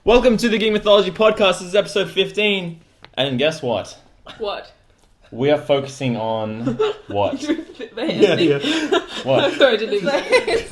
Welcome to the Geek Mythology Podcast. This is episode 15. And guess what? What? We are focusing on what? What? Sorry, I didn't even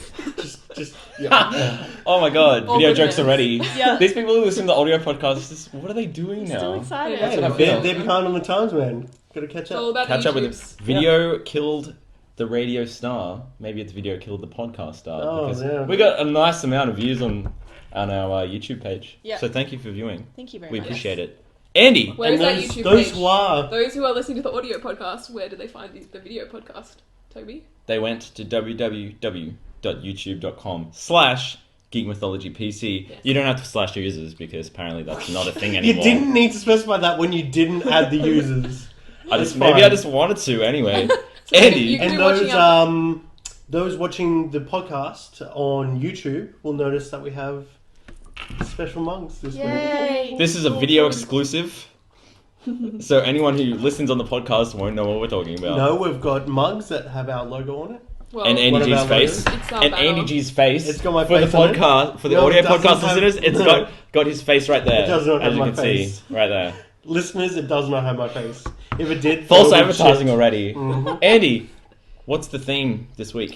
Yeah. Oh my god, All video good jokes hands. already. Yeah. These people who listen to the audio podcasts, what are they doing now? Still excited. Yeah. That's what I They're feel. behind on the times, man. Gotta catch It's all up. about Catch the up with YouTubes. it. Video killed the radio star. Maybe it's video killed the podcast star. Oh, because yeah. we got a nice amount of views on our YouTube page. Yeah. So thank you for viewing. Thank you very We much. appreciate it. Andy! Where is that those, YouTube those page? who are Those who are listening to the audio podcast, where do they find the video podcast? Toby? They went to www.youtube.com/Geek Mythology PC. Yes. You don't have to slash users because apparently that's not a thing you anymore. didn't need to specify that when you didn't add the users. I just It's maybe fine. I just wanted to anyway. So Andy, you can And be watching those watching the podcast on YouTube will notice that we have special mugs this week. Yay! this is a video exclusive, so anyone who listens on the podcast won't know what we're talking about. No, we've got mugs that have our logo on it. Well, And One Andy of G's our face. logos. It's our And banner. Andy G's face. It's got my for face the on it. podcast for the No, audio it doesn't podcast have- listeners. It's no. got his face right there. It does not have as you my can face. see right there. Listeners, it does not have my face. If it did, False it would advertising shit. already. Mhm. Andy, what's the theme this week?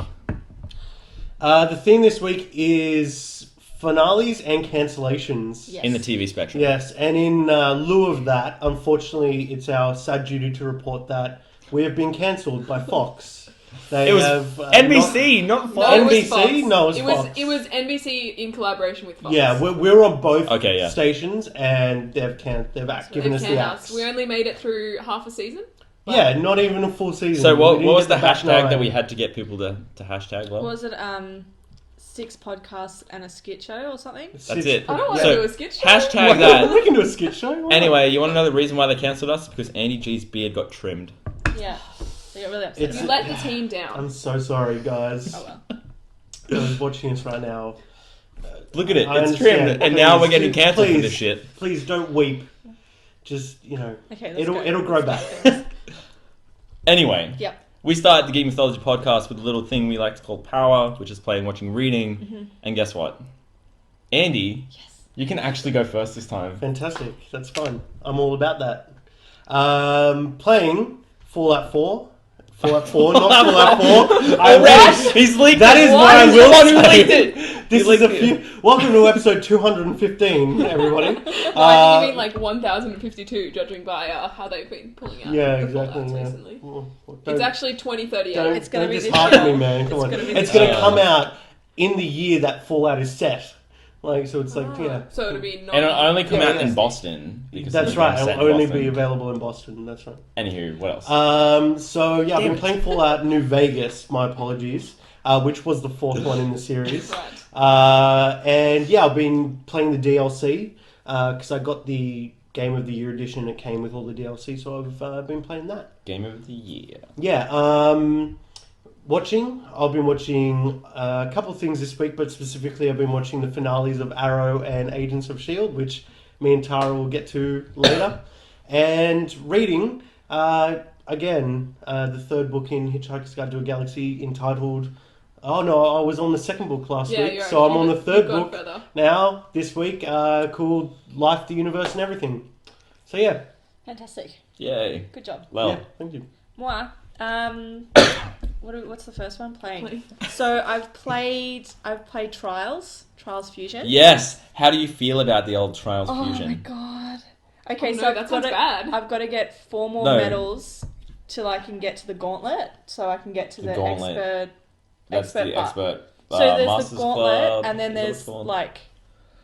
The theme this week is finales and cancellations. Yes. In the TV spectrum. Yes, and in lieu of that, unfortunately, it's our sad duty to report that we have been cancelled by Fox. They It was have NBC, not No, Fox. it was NBC? Fox. No, it was Fox. It was NBC in collaboration with Fox. Yeah, we're on both Okay, yeah. stations, and they've given They've us the canned axe. We only made it through half a season. but- Yeah, not even a full season. So We what didn't was get the back hashtag nine. that we had to get people to hashtag? Well, Was it 6 podcasts and a skit show or something? that's it. I don't want So, to do a skit show. hashtag that. We can do a skit show. why not? Anyway, you want to know the reason why they cancelled us? Because Andy G's beard got trimmed. Yeah. They got really upset. It's- You about let the team down. I'm so sorry, guys. Oh well. I was watching this right now. Look at it, I it's understand. trimmed, and now Please, we're getting cancelled for please. this shit. Please don't weep. Just Okay, let's it'll go. it'll grow back. Anyway, Yep. we start the Geek Mythology Podcast with a little thing we like to call Power, which is playing, watching, reading. And guess what? Andy, Yes. you can actually go first this time. Fantastic. That's fun. I'm all about that. Playing Fallout 4. Fallout 4, not Fallout 4. I wish. He's leaked That it. is what I He's will the one who say. leaked it. This He is a leaked few. Welcome to episode 215, everybody. No, I think you mean like 1052, judging by how they've been pulling out Yeah, the exactly. Fallouts Yeah. recently. Well, It's actually 2038. don't, It's gonna don't be this dishearten year. me, man. Come It's on. gonna be It's this going to year. come out in the year that Fallout is set. Like, so it's like, yeah. So it'll be not. And it'll only come out in yes. Boston. Because That's it's right. set It'll in only Boston. be available in Boston. That's right. Anywho, what else? So yeah, I've Damn been it. playing Fallout New Vegas. My apologies. Which was the fourth one in the series. Right. And yeah, I've been playing the DLC because I got the Game of the Year edition. It came with all the DLC, so I've been playing that. Game of the year. Yeah. Watching. I've been watching a couple of things this week, but specifically I've been watching the finales of Arrow and Agents of S.H.I.E.L.D., which me and Tara will get to later. And reading, again, the third book in Hitchhiker's Guide to a Galaxy entitled... Oh no, I was on the second book last Yeah, week, you're so right. I'm on the third You've gone book further. now, this week, called Life, the Universe and Everything. So yeah. Fantastic. Yay. Good job. Well, Yeah, thank you. Moi. What's the first one? Playing. So I've played Trials Fusion. yes. How do you feel about the old Trials Oh Fusion? my god. Okay, Oh, so no, I've that got sounds to, bad. I've got to get 4 more No. medals till I can get to the gauntlet. So I can get to The the gauntlet. expert. That's the part. expert. So there's Masters the gauntlet, Club, and then is that what there's it's called? like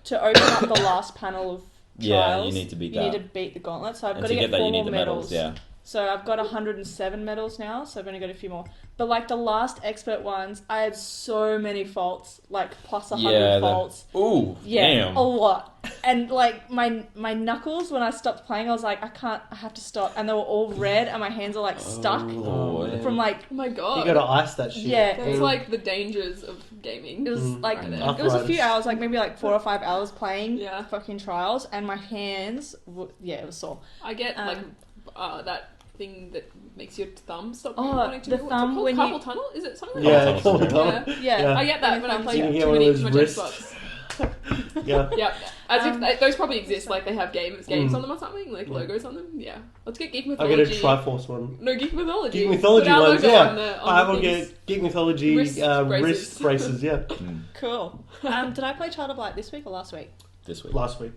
to open up the last panel of Yeah, trials. you need to beat You that. need to beat the gauntlet. So I've And got to to get get that, 4 you need more the medals. Yeah. So I've got 107 medals now. So I've only got a few more. But like the last expert ones, I had so many faults, like plus 100 Yeah. faults. Ooh. Yeah, Damn. a lot. And like my knuckles, when I stopped playing, I was like, I have to stop. And they were all red, and my hands are like stuck Oh, Lord. from like, Oh my god. You gotta ice that shit. Yeah. That's like the dangers of gaming. it was like, I it know. was a few Arthritis. hours, like maybe like 4 or 5 hours playing Yeah. fucking Trials, and my hands, it was sore. I get like Um, that thing that makes your thumb stop Oh, wanting to the move. thumb when you- carpal tunnel? Is it something like Yeah, Carpal carpal tunnel. tunnel. that? Yeah. Yeah. I get that when I When play you get too one of many those much wrists. Xbox. Yeah. Yep. As if those probably exist. Like they have games Mm. on them or something, like logos on them. Yeah. Let's get Geek I'll Mythology. get a Triforce one. No, Geek Mythology. Geek Mythology Put our ones, logo yeah. on the I will things. get Geek Mythology Wrist wrist braces, yeah. Cool. Did I play Child of Light this week or last week? This week. Last week.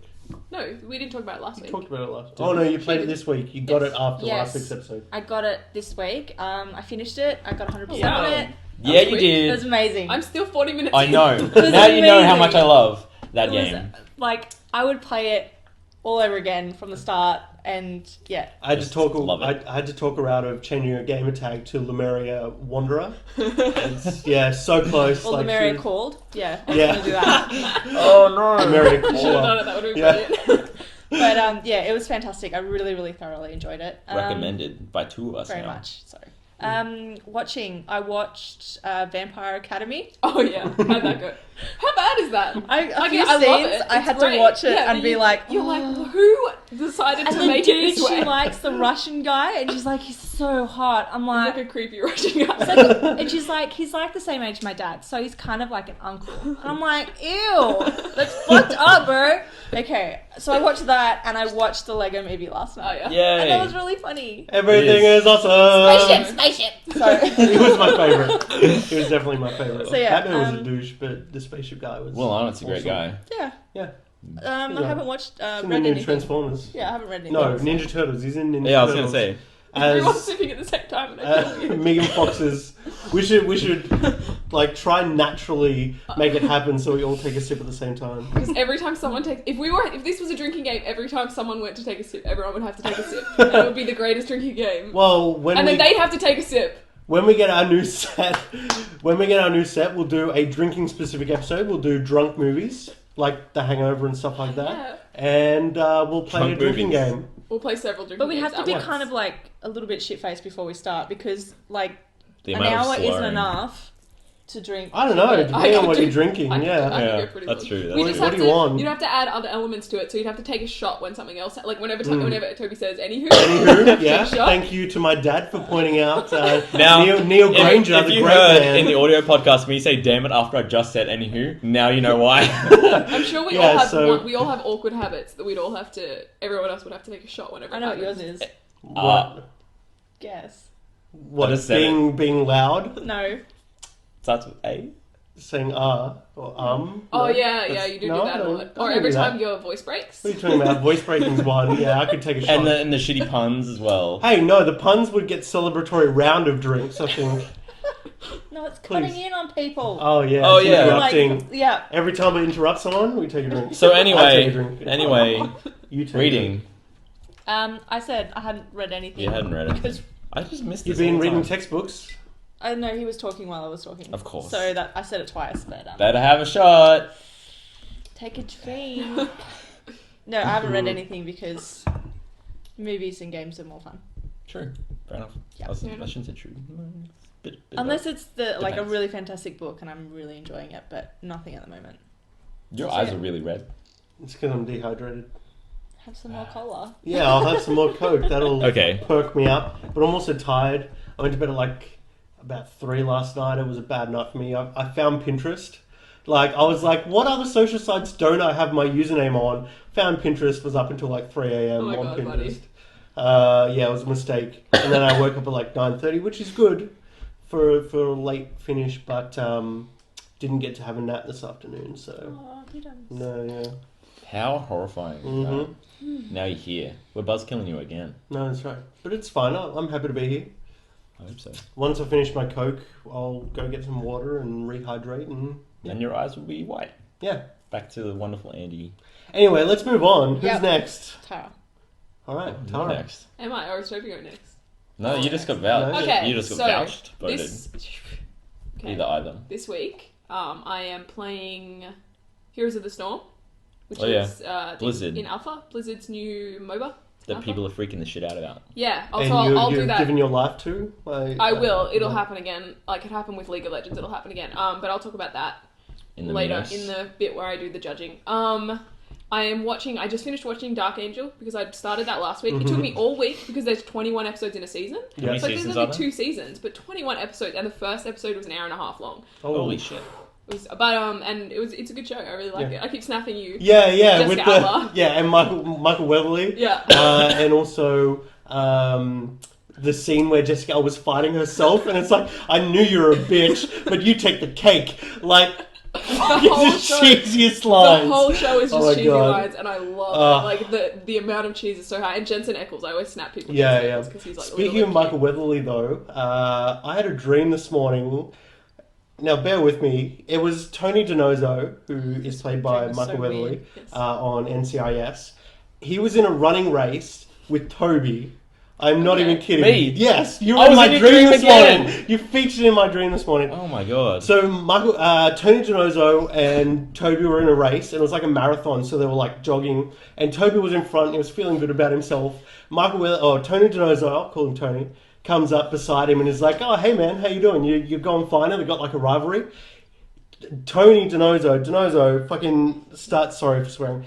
No, we didn't talk about it last We week. talked about it last. Oh no, you played it this week. You got it after last week's episode. I got it this week. I finished it. I got 100% Wow. on it. Yeah, you quick. It was did. amazing. I'm still 40 minutes. I in. know. was Now you know how amazing. much I love that It was, game. like, I would play it all over again from the start, and yeah. I had to talk. Love it. I had to talk her out of changing her gamer tag to Lemuria Wanderer. Yeah, so close. Or like the Mary she- called. Yeah, I was Yeah. going to do that. Oh no. Lemuria I should have done Caller. it. That would have been Yeah. brilliant. But yeah, it was fantastic. I really, really thoroughly enjoyed it. Recommended by two of us Very now. much. Sorry. I watched Vampire Academy. Oh yeah, how'd that go? How bad is that? A Like, few I love scenes, it. I It's had great. to watch it Yeah, and but be like, you're "Oh." like, who decided And to the make dude it this way? she likes, the Russian guy, and she's like, he's so hot. I'm He's like, like a creepy Russian guy. and she's like, he's like the same age as my dad, so he's kind of like an uncle. And I'm like, ew, that's fucked up, bro. Okay, so I watched that, and I watched the Lego Movie last Oh night. yeah. And that Yay. was really funny. Everything It is awesome. Spaceship. So, He was my favorite. He was definitely my favorite. So, yeah, Batman was a douche, but the spaceship guy was. Will Arnett's a great awesome. guy. yeah. Yeah. I Yeah. haven't watched, He's in the read new anything. Transformers. Yeah, I haven't read anything. No, so- Ninja Turtles. He's in Ninja Yeah, I was Turtles. gonna say. Everyone's As sipping at the same time. And I feel weird. Megan Fox's. We should like try and naturally make it happen so we all take a sip at the same time. Because every time someone takes, if this was a drinking game, every time someone went to take a sip, everyone would have to take a sip, and it would be the greatest drinking game. Well, when And we then they'd have to take a sip. when we get our new set, we'll do a drinking specific episode. We'll do drunk movies like The Hangover and stuff like that, Yeah. and we'll play Drunk a drinking movies. game. We'll play several drinking But we games have to at be once. kind of like a little bit shit faced before we start because like The an amount of hour isn't slurring. enough to drink. I don't know, I depending on could what do- you're drinking. I Yeah. could Yeah, go pretty that's long. true, that's We true. just What have do you to, want? You'd have to add other elements to it, so you'd have to take a shot when something else, like whenever whenever Toby says anywho. Anywho, yeah. Shot. Thank you to my dad for pointing out Now, Neil Granger, if the you great heard man. in the audio podcast me say "damn it" after I just said "anywho," now you know why. I'm sure we Yeah, all have so- we all have awkward habits that we'd all have to. Everyone else would have to take a shot whenever. I know what it yours happens. is. What? Guess. What? I just said Being loud, No. Starts with A. saying or Oh No, yeah, that's- you do no, that a no, lot. don't Or do every that. time your voice breaks. What are you talking about? Voice breaking's one. Yeah, I could take a shot. And the shitty puns as well. Hey, no, the puns would get celebratory round of drinks, I think. No, it's Please. cutting in on people. Oh, yeah. Oh, it's yeah. Interrupting. Like, yeah. Every time we interrupt someone, we take a drink. So I take a anyway, drink. You take a reading. drink. I said I hadn't read anything. You hadn't read because anything. I just missed You've this been all the reading time. textbooks. I know he was talking while I was talking. Of course. So that I said it twice, but Better have a shot. take a drink. No, I haven't read anything because movies and games are more fun. True. Fair enough. Yeah. I shouldn't say true. Bit Unless it's like a Depends. really fantastic book and I'm really enjoying it, but nothing at the moment. Your That's eyes it. are really red. It's because I'm dehydrated. Have some more cola. Yeah, I'll have some more Coke. That'll Okay. perk me up. But I'm also tired. I went to bed at like about 3 last night. It was a bad night for me. I found Pinterest. Like, I was like, what other social sites don't I have my username on? Found Pinterest, was up until like 3 a.m. Oh my on God, Pinterest. buddy. Yeah, it was a mistake. And then I woke up at like 9:30, which is good for a late finish, but didn't get to have a nap this afternoon, so... Oh, you don't. No, yeah. How horrifying. Mhm. Now you're here. We're buzzkilling you again. No, that's right. But it's fine. I'm happy to be here. I hope so. Once I finish my Coke, I'll go get some water and rehydrate and... And your eyes will be white. Yeah. Back to the wonderful Andy. Anyway, let's move on. Who's Yep. next? Tara. All right, You're Tara. next. Am I? Or is Toby go next? No, you just got vouched. No. Okay, You just got so vouched. Voted. Okay. Either. This week, I am playing Heroes of the Storm, which Oh, yeah. is Blizzard. in alpha. Blizzard's new MOBA. That Alpha. people are freaking the shit out about. Yeah, And also I'll do you've that. given your life to? I will. It'll happen again. Like it happened with League of Legends. It'll happen again. But I'll talk about that In the later minutes. in the bit where I do the judging. I just finished watching Dark Angel because I started that last week. It took me all week because there's 21 episodes in a season. How many It's like seasons there's are only there? 2 seasons, but 21 episodes, and the first episode was an hour and a half long. Holy shit. It's a good show. I really like it. I keep snapping you. Yeah, Jessica with Alba. and Michael Weatherly. Yeah. And also the scene where Jessica Alba was fighting herself, and it's like, I knew you were a bitch, but you take the cake. Like, The whole the show- cheesiest lines. The whole show is Oh just my cheesy God. lines, and I love it. Like the amount of cheese is so high. And Jensen Ackles, I always snap people. Yeah. Because he's like Speaking of Michael Weatherly, though, I had a dream this morning. Now, bear with me. It was Tony DiNozzo, who is played by dream was Michael so Weatherly weird. Yes. on NCIS. He was in a running race with Toby. I'm not Okay. even kidding. Me? Yes, you I were in was my in your dream dream this again. morning. You featured in my dream this morning. Oh my god. So Tony DiNozzo and Toby were in a race, and it was like a marathon. So they were like jogging, and Toby was in front. And he was feeling good about himself. Tony DiNozzo, I'll call him Tony, comes up beside him and is like, "Oh, hey man, how you doing? You're going fine." And they got like a rivalry. Tony DiNozzo fucking starts. Sorry for swearing.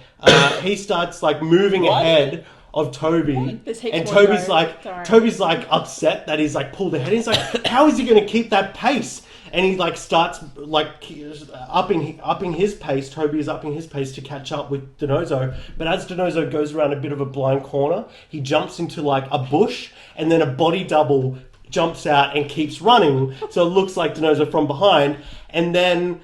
He starts like moving What? ahead of Toby, There's heaps and more to Toby's go. like upset that he's like pulled ahead. He's like, how is he going to keep that pace? And he like starts like upping his pace. Toby is upping his pace to catch up with DiNozzo. But as DiNozzo goes around a bit of a blind corner, he jumps into like a bush, and then a body double jumps out and keeps running. So it looks like DiNozzo from behind. And then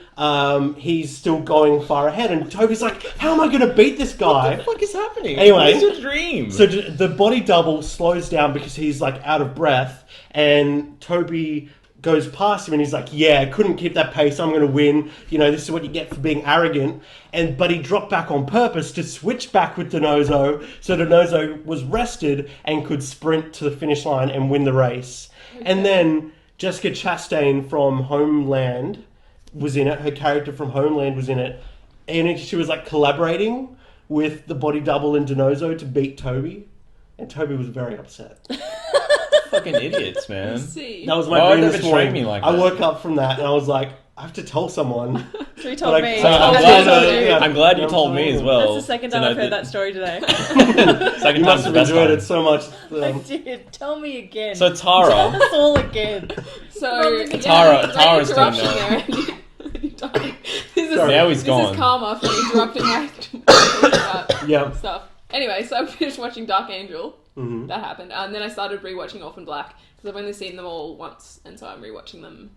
he's still going far ahead. And Toby's like, how am I going to beat this guy? What the fuck is happening? Anyway. It's a dream. So the body double slows down because he's like out of breath, and Toby goes past him and he's like, yeah, I couldn't keep that pace, I'm going to win, this is what you get for being arrogant. But he dropped back on purpose to switch back with DiNozzo, so DiNozzo was rested and could sprint to the finish line and win the race. And then Jessica Chastain from Homeland was in it, her character from Homeland was in it, and she was like collaborating with the body double and DiNozzo to beat Toby, and Toby was very upset. Fucking idiots, man. See. That was Why my would dream they this betray morning. me like I that? woke up from that and I was like, I have to tell someone. So you But told I- me. So I'm That's glad, what you told me. I'm glad you Yeah, told me as well. That's the second to time know I've heard that story today. Second You time's must the have best enjoyed time. it so much. I did. Tell me again. So Tell Tara, us all again. So Tara's doing interruption there. This is, now he's this gone. is karma for interrupting my Yeah. stuff. Anyway, so I finished watching Dark Angel. Mhm. That happened, and then I started rewatching Orphan Black because I've only seen them all once, and so I'm rewatching them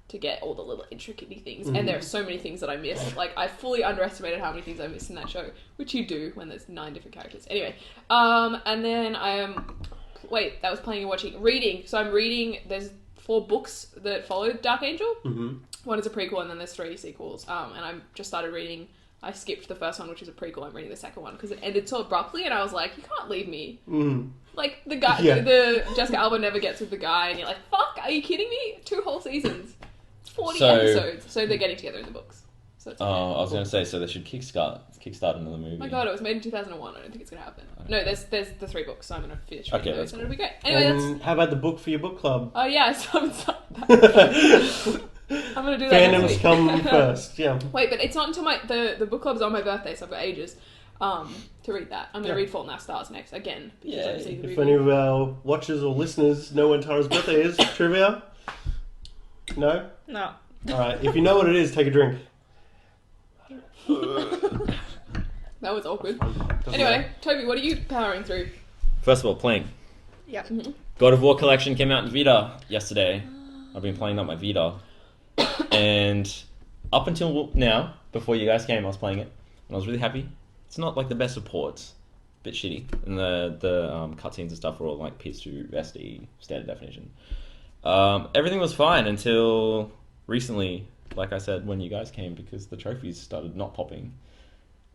to get all the little intricate things. And there are so many things that I missed. Like, I fully underestimated how many things I missed in that show, which you do when there's 9 different characters. Anyway, and then I am that was playing and watching reading. So I'm reading. There's 4 books that follow Dark Angel. Mm-hmm. One is a prequel, and then there's 3 sequels. And I just started reading. I skipped the first one, which is a prequel. I'm reading the second one because it ended so abruptly, and I was like, you can't leave me. Mm. Like, the guy, Yeah. the Jessica Alba never gets with the guy, and you're like, fuck, are you kidding me? 2 whole seasons. 40 So- episodes. So they're getting together in the books. So it's okay. I was going to say, so they should kickstart another movie. Oh my god, it was made in 2001. I don't think it's going to happen. No, there's the 3 books, so I'm going to finish reading Okay, those, that's and it'll be great. Anyway, And how about the book for your book club? Oh, yeah, so I'm going to do that next Fandoms week. come first, yeah. Wait, but it's not until the book club's on my birthday, so I've got ages to read that. I'm going to Yeah. read Fault in Our Stars next, again. Because Yay. I've seen the If movie. any of our watchers or listeners know when Tara's birthday is, trivia? No? No. Alright, if you know what it is, take a drink. That was awkward. Doesn't Anyway, matter. Toby, what are you powering through? First of all, playing. Yeah. God of War Collection came out in Vita yesterday. I've been playing on my Vita. And up until now, before you guys came, I was playing it. And I was really happy. It's not like the best of ports. Bit shitty. And the cutscenes and stuff were all like PS2 SD standard definition. Everything was fine until recently, like I said, when you guys came, because the trophies started not popping.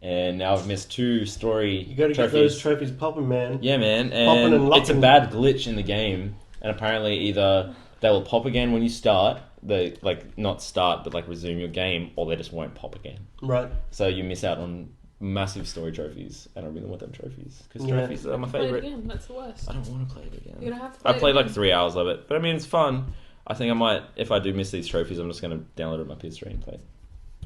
And now I've missed 2 story You gotta trophies. get those trophies popping, man. Yeah, man, Popping and and it's a locking. bad glitch in the game, and apparently either they will pop again when you start, they like not start but like resume your game, or they just won't pop again. Right. So you miss out on massive story trophies, and I really want them trophies because Yeah. trophies are my Play it favorite. again. That's the worst. I don't want to play it again. You're gonna have to play I it played like again. 3 hours of it, but I mean it's fun. I think I might, if I do miss these trophies, I'm just gonna download it on my PS3 and play it.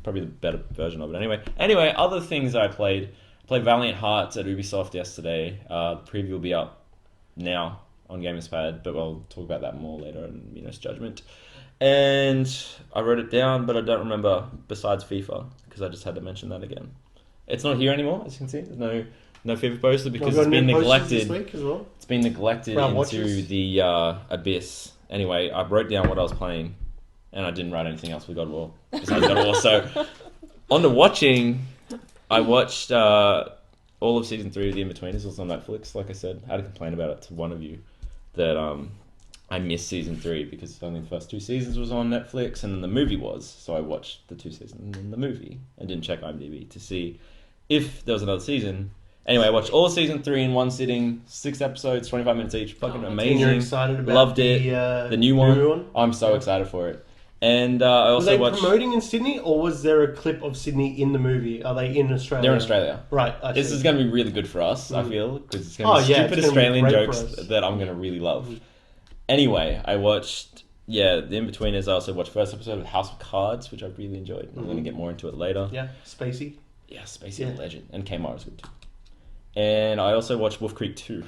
Probably the better version of it. Anyway, other things that I played Valiant Hearts at Ubisoft yesterday. The preview will be up now on Gamer's Pad, but I'll talk about that more later in Minos Judgment. And I wrote it down, but I don't remember besides FIFA because I just had to mention that again. It's not here anymore, as you can see. There's no FIFA poster because it's been neglected. This week as well. It's been neglected into the abyss. Anyway, I wrote down what I was playing, and I didn't write anything else with God of War besides God of War. So, on to watching, I watched all of season 3 of The In-Betweeners. It was on Netflix. Like I said, I had to complain about it to one of you that I missed season 3 because only the first 2 seasons was on Netflix, and then the movie was. So I watched the 2 seasons in the movie and didn't check IMDb to see if there was another season. Anyway, I watched all season 3 in one sitting, 6 episodes, 25 minutes each. Fucking amazing. And you're excited about Loved it. The new one. I'm so excited for it. And I also watched... Were they promoting in Sydney, or was there a clip of Sydney in the movie? Are they in Australia? They're in Australia. Right. This is going to be really good for us, I feel, because it's going to be stupid Australian jokes that I'm going to really love. Anyway, I watched... Yeah, The In-Betweeners. I also watched first episode of House of Cards, which I really enjoyed. I'm going to get more into it later. Yeah, Spacey. Yeah, Spacey legend. And Kmart is good too. And I also watched Wolf Creek 2.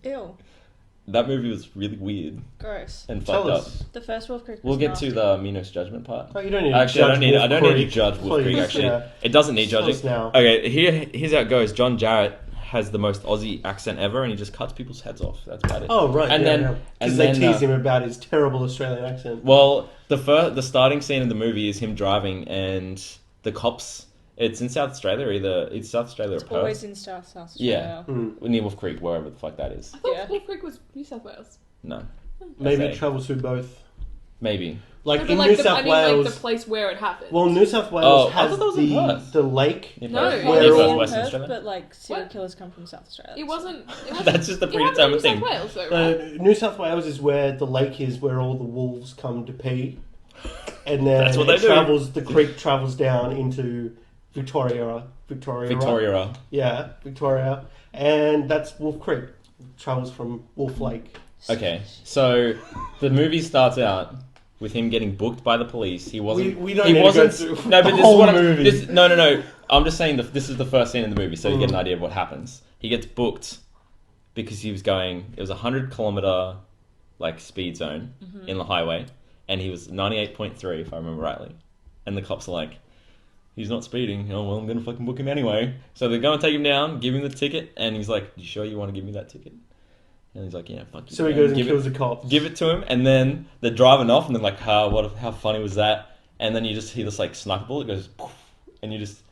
Ew. That movie was really weird. Gross. And fucked up. The first Wolf Creek was We'll get nasty. to the Minos Judgment part. Oh, you don't need actually, to I don't need to judge Wolf Creek, actually. Yeah. It doesn't need Tell judging. us now. Okay, here's how it goes. John Jarrett has the most Aussie accent ever, and he just cuts people's heads off. That's about it. Oh, right. And then because they tease him about his terrible Australian accent. Well, the starting scene of the movie is him driving, and the cops... It's in South Australia, it's South Australia or Perth. Always in South Australia. Yeah, near Wolf Creek, wherever the fuck that is. I thought Wolf Creek was New South Wales. No. Maybe it travels through both. Maybe. Like in New South Wales... like the place where it happened. Well, New South Wales has the lake. No, Perth, but like serial killers come from South Australia. It wasn't That's just the predetermined thing. New South Wales, though, right? New South Wales is where the lake is, where all the wolves come to pee. And then That's what they do. the creek travels down into... Victoria. Yeah, Victoria. And that's Wolf Creek. Travels from Wolf Lake. Okay, so the movie starts out with him getting booked by the police. He wasn't... We don't need to go through no, but the this whole is what movie. No. I'm just saying this is the first scene in the movie, so you get an idea of what happens. He gets booked because he was going... It was a 100-kilometer speed zone in the highway, and he was 98.3, if I remember rightly. And the cops are like... He's not speeding. Oh, well, I'm going to fucking book him anyway. So they're going to take him down, give him the ticket, and he's like, you sure you want to give me that ticket? And he's like, yeah, fuck you. So he goes and kills the cops. Give it to him, and then they're driving off, and they're like, how funny was that? And then you just hear this, sniper bullet goes, poof, and you just...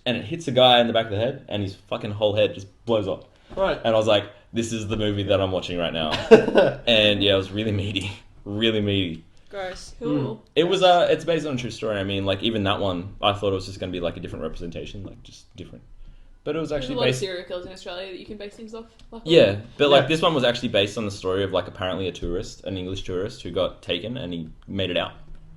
And it hits the guy in the back of the head, and his fucking whole head just blows up. Right. And I was like, this is the movie that I'm watching right now. And yeah, it was really meaty. Really meaty. Gross. Cool. It was it's based on a true story. I mean, even that one, I thought it was just going to be a different representation, just different. But it was actually There's a lot of based... serial killers in Australia that you can base things off. Luckily. Yeah, but this one was actually based on the story of apparently an English tourist who got taken and he made it out.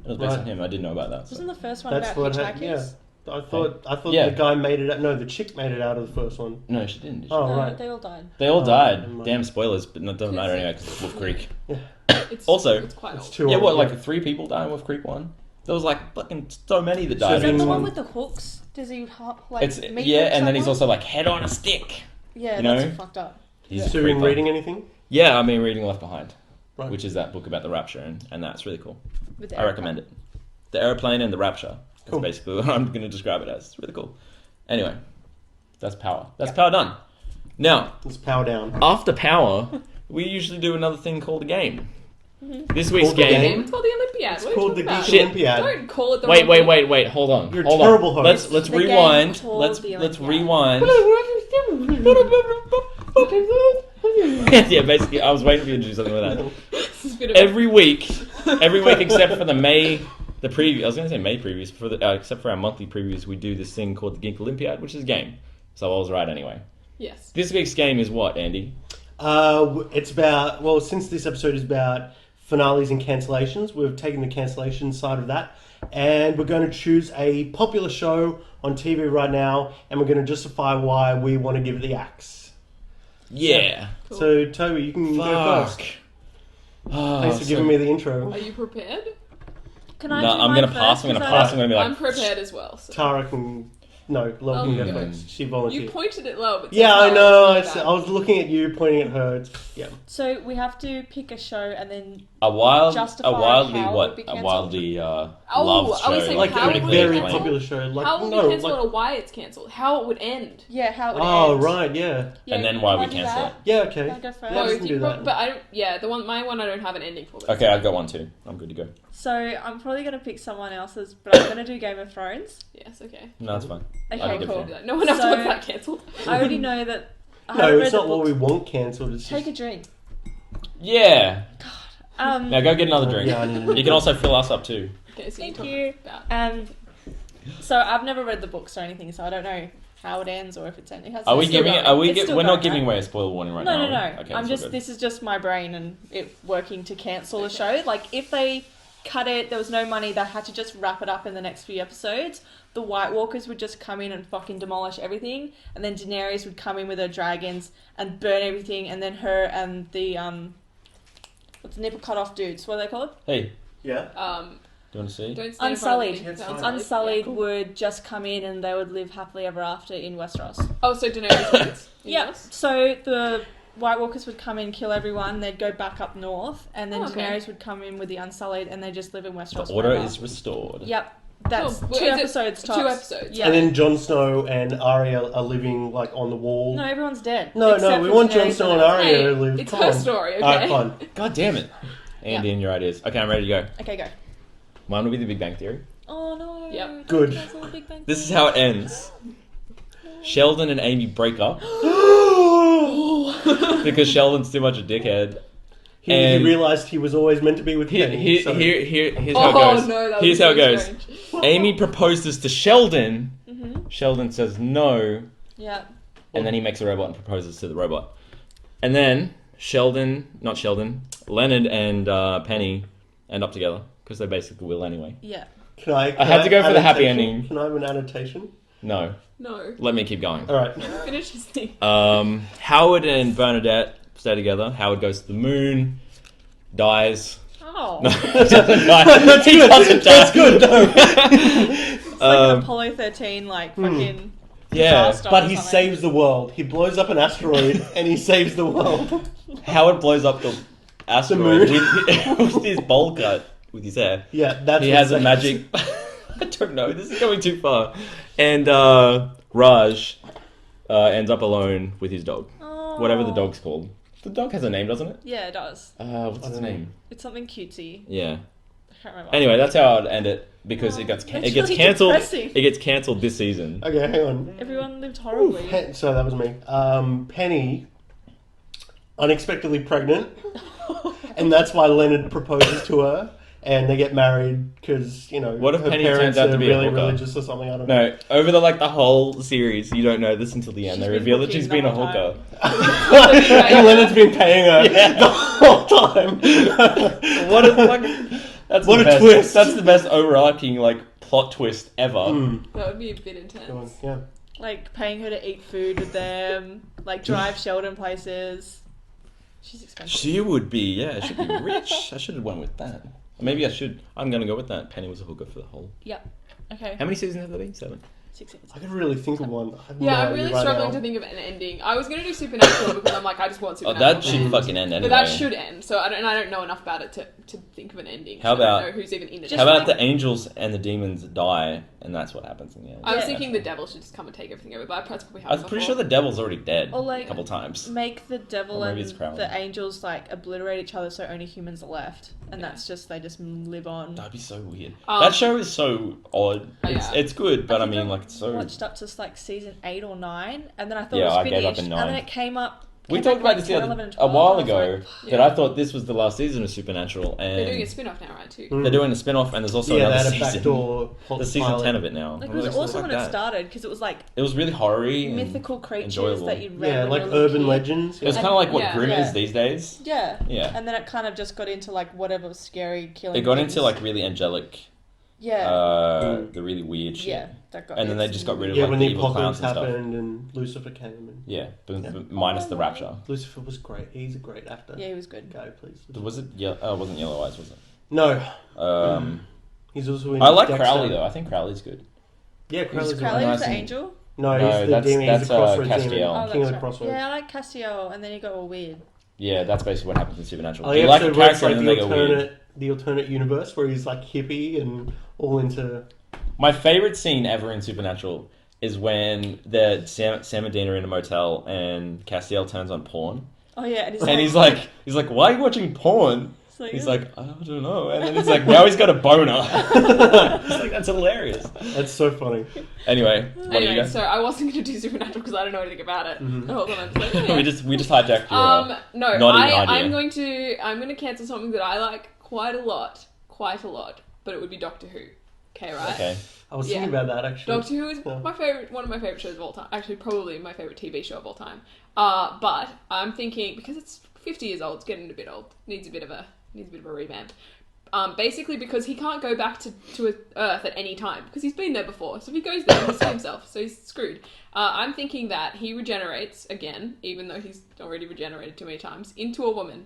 It was based on him. I didn't know about that. Wasn't the first one about hitchhikers? Yeah. I thought the guy made it out. No, the chick made it out of the first one. No, she didn't. Did she? Oh, No, right. they all died. They all died. Damn spoilers, but it doesn't matter anyway because it's Wolf Creek. It's quite old. Too Yeah, old. 3 people died in Wolf Creek 1? There was fucking so many that Is died. that the one with the hooks? Does he meet and then he's also head on a stick. Yeah, you that's know? fucked up. So you've been reading anything? Yeah, I've been reading Left Behind, Right. which is that book about the rapture, and that's really cool. With the I recommend it. The airplane and the rapture. Cool. That's basically what I'm going to describe it as. It's really cool. Anyway, that's Power. That's Power done. Now, Let's power down. after Power, we usually do another thing called a game. This week's Called the game... game? It's called the Olympiad. It's What are you called the talking Geek about? Olympiad. Don't call it the Wait, hold on. You're a hold terrible on. host. Let's The game rewind. called Let's the Olympiad. rewind. Yeah, basically, I was waiting for you to do something with that. This has been a Every week except for the preview. I was going to say May previews, except for our monthly previews, we do this thing called the Geek Olympiad, which is a game. So I was right anyway. Yes. This week's game is what, Andy? It's about, since this episode is about finales and cancellations, we've taken the cancellation side of that, and we're going to choose a popular show on TV right now, and we're going to justify why we want to give it the axe. Yeah. Cool. So, Toby, you can go first. Thanks for giving me the intro. Are you prepared? Can I No, do I'm mine going to pass. first? I'm going to pass. I'm going to be I'm prepared as well. So. Tara can No, Lola can go Okay. first. She volunteered. You pointed at Lo, but Yeah, said I no, know. it's I not was looking at you, pointing at her. Yeah. So we have to pick a show and then justify a wildly how it what? would be A cancelled. wildly Oh, loved are we show, saying Like how a it would very be cancelled? popular show. Like how it would no, be cancelled like or why it's cancelled? How it would end? Yeah, how it would oh end. right, yeah, Yeah, And then why can we I do cancel that? it. yeah, okay. Can I go first? Yeah, No, we can do that. but I don't. Yeah, my one I don't have an ending for. But Okay, I've got one too. I'm good to go. So I'm probably gonna pick someone else's, but I'm gonna do Game of Thrones. Yes, okay. No, that's fine. Okay, I'll be cool. different. No one else So- wants that cancelled. I already know that. I No, haven't it's read not the what we books. want cancelled. It's Take a just drink. Yeah. Now Now go get another drink. Yeah, I need You can also fill us up too. Okay, so Thank you you. talk about. So I've never read the books or anything, so I don't know how it ends or if it's ending. Are we It's still giving? going. Are we? It's still We're not going, giving right? away a spoiler warning right No, now. no, are we? no. Okay, I'm that's just. all good. This is just my brain and it working to cancel a show. Like if they cut it, there was no money. They had to just wrap it up in the next few episodes. The White Walkers would just come in and fucking demolish everything, and then Daenerys would come in with her dragons and burn everything, and then her and the what's the nipple cut off dudes? What are they called? Hey, Yeah. do you want to see? Don't stand in front of Unsullied. me. It's fine. Unsullied Yeah, cool. would just come in and they would live happily ever after in Westeros. Oh, so Daenerys wins. Yeah. So the White Walkers would come in, kill everyone. They'd go back up north, and then Oh, okay. Daenerys would come in with the Unsullied, and they just live in Westeros. The order forever. is restored. Yep. That's Cool. Well, two is it episodes tops. 2 episodes? Yeah. And then Jon Snow and Arya are living like on the wall. No, everyone's dead. No, Except we for want Jon Daenerys Snow and Elsa. Arya to Hey, live. it's Come her on. story, okay? Alright, fine. God damn it, Andy, and your ideas. Okay, I'm ready to go. Okay, go. Mine will be the Big Bang Theory. Oh no. Yep. don't Good. cancel the Big Bang This is Theory. how it ends. Sheldon and Amy break up because Sheldon's too much a dickhead. He And- realised he was always meant to be with Penny. Here's so- how it Oh goes. no, that Here's was how so it goes. strange. Amy proposes to Sheldon. Mhm. Sheldon says no, Yeah. and then he makes a robot and proposes to the robot. And then Leonard and Penny end up together because they basically will anyway. Yeah. Can I had to go for the happy annotation? ending. Can I have an annotation? No, No. let me keep going. Alright. Finish his thing. Howard and Bernadette stay together. Howard goes to the moon, dies. Oh. No, he doesn't die. He doesn't die. That's good. No. It's like an Apollo 13, like fucking. Yeah, disaster But or he something. saves the world. He blows up an asteroid and he saves the world. Howard blows up the asteroid moon. with his bowl cut with his hair. Yeah, that's He what has a saves. magic. I don't know. This is going too far. And Raj ends up alone with his dog, Oh. whatever the dog's called. The dog has a name, doesn't it? Yeah, it does. What's I its don't know. name? It's something cutesy. Yeah. I can't remember. Anyway, that's how I'd end it because it It's gets really cancelled. depressing. It gets cancelled this season. Okay, hang on. Everyone lived horribly. So that was me. Penny, unexpectedly pregnant, and that's why Leonard proposes to her, and they get married because What if her Penny parents turns out are to be a really hooker? religious or something. I don't know. No, over the whole series, you don't know this until the end. She's They been reveal that hooking she's the been a whole hooker. And Leonard's been paying her Yeah. the whole time. What a fucking... That's What the a best, twist. That's the best overarching plot twist ever. Mm. That would be a bit intense. Go on, yeah. Like paying her to eat food with them, like drive Sheldon places. She's expensive. She would be, yeah, she'd be rich. I should have went with that. Maybe I should. I'm gonna go with that. Penny was a hooker for the whole. Yep. Okay. How many seasons have there been? 7. 6 seconds. I could really think of one. I have Yeah, no I'm idea really right struggling now. to think of an ending. I was gonna do Supernatural because I'm like, I just want Oh, Supernatural. that should fucking end anyway. But that should end. So I don't know enough about it to think of an ending. How So I about- don't know who's even in it? Just How about like- the angels and the demons die, and that's what happens in the end? I was Yeah. thinking the devil should just come and take everything over, but that's probably I happened was pretty sure the devil's already dead Or, like, a couple times. Make the devil Or maybe and it's Crowley. the angels like obliterate each other so only humans are left, and Yeah. that's just they just live on. That'd be so weird. Um, That show is so odd. Oh, It's yeah. it's good, but I think mean, like, it's so. watched up to like season 8 or 9, and then I thought Yeah, it was I finished, gave up in and 9. then it came up. We came talked back, about like, this 10, the 11, and a 12, while and I was ago like, that yeah. I thought this was the last season of Supernatural, and They're doing a spin-off now, right? Too. Mm. they're doing a spin-off, and there's also Yeah, they another had a season. backdoor plot There's season pilot. 10 of it now. Like, it I'm was like, awesome fuck when it that. started because it was like It was really horror-y and mythical creatures enjoyable. that you'd read. Yeah, when like you were a little urban kid. legends. It was yeah. kind of like what Yeah. Grimm Yeah. is these days. Yeah. Yeah. And then it kind of just got into like whatever was scary, killing. It got things. into like really angelic, Yeah. the really weird shit. Yeah. That got And then they it's- just got rid of Yeah, like when the the evil clowns apocalypse and stuff. happened and Lucifer came and Yeah, but Yeah. minus the rapture. Lucifer was great. He's a great actor. Yeah, he was good. Go, please. Was it? Yeah, it wasn't Yellow Eyes, was it? No, Um, he's also in. I like Dexter. Crowley though. I think Crowley's good. Yeah, Corelli's Is right. Crowley Nice the and- angel? No, No, he's the that's- demon. that's, He's the crossroads Castiel. demon. Oh, King of the that's right. crossroads. Yeah, I like Castiel, and then he got all weird. Yeah, that's basically what happens in Supernatural. Oh, You the like a episode where it's character like and then they go weird. the alternate universe where he's like hippie and all into. My favorite scene ever in Supernatural is when Sam and Dean are in a motel and Castiel turns on porn. Oh yeah, And he's like, why are you watching porn? it's He's like, I don't know. And then he's like, now he's got a boner. It's like, that's hilarious. That's so funny. Anyway, what do you Anyway, got? so I wasn't going to do Supernatural because I don't know anything about it. Mhm. Hold on, I'm saying, we just hijacked your. no, not even idea. I'm going to cancel something that I like quite a lot, but it would be Doctor Who. Okay, right? Okay. I was thinking about that actually. Doctor Who is Yeah. one of my favorite shows of all time. Actually, probably my favorite TV show of all time. But I'm thinking because it's 50 years old, it's getting a bit old, needs a bit of a revamp. Basically because he can't go back to Earth at any time because he's been there before. So if he goes there, he'll see himself. So he's screwed. I'm thinking that he regenerates again, even though he's already regenerated too many times, into a woman.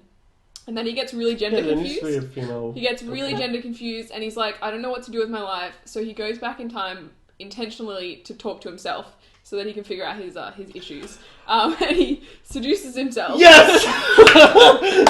And then he gets really gender Yeah, there needs confused. to be a female. He gets really gender confused and he's like, I don't know what to do with my life. So he goes back in time intentionally to talk to himself so that he can figure out his issues. And he seduces himself. Yes.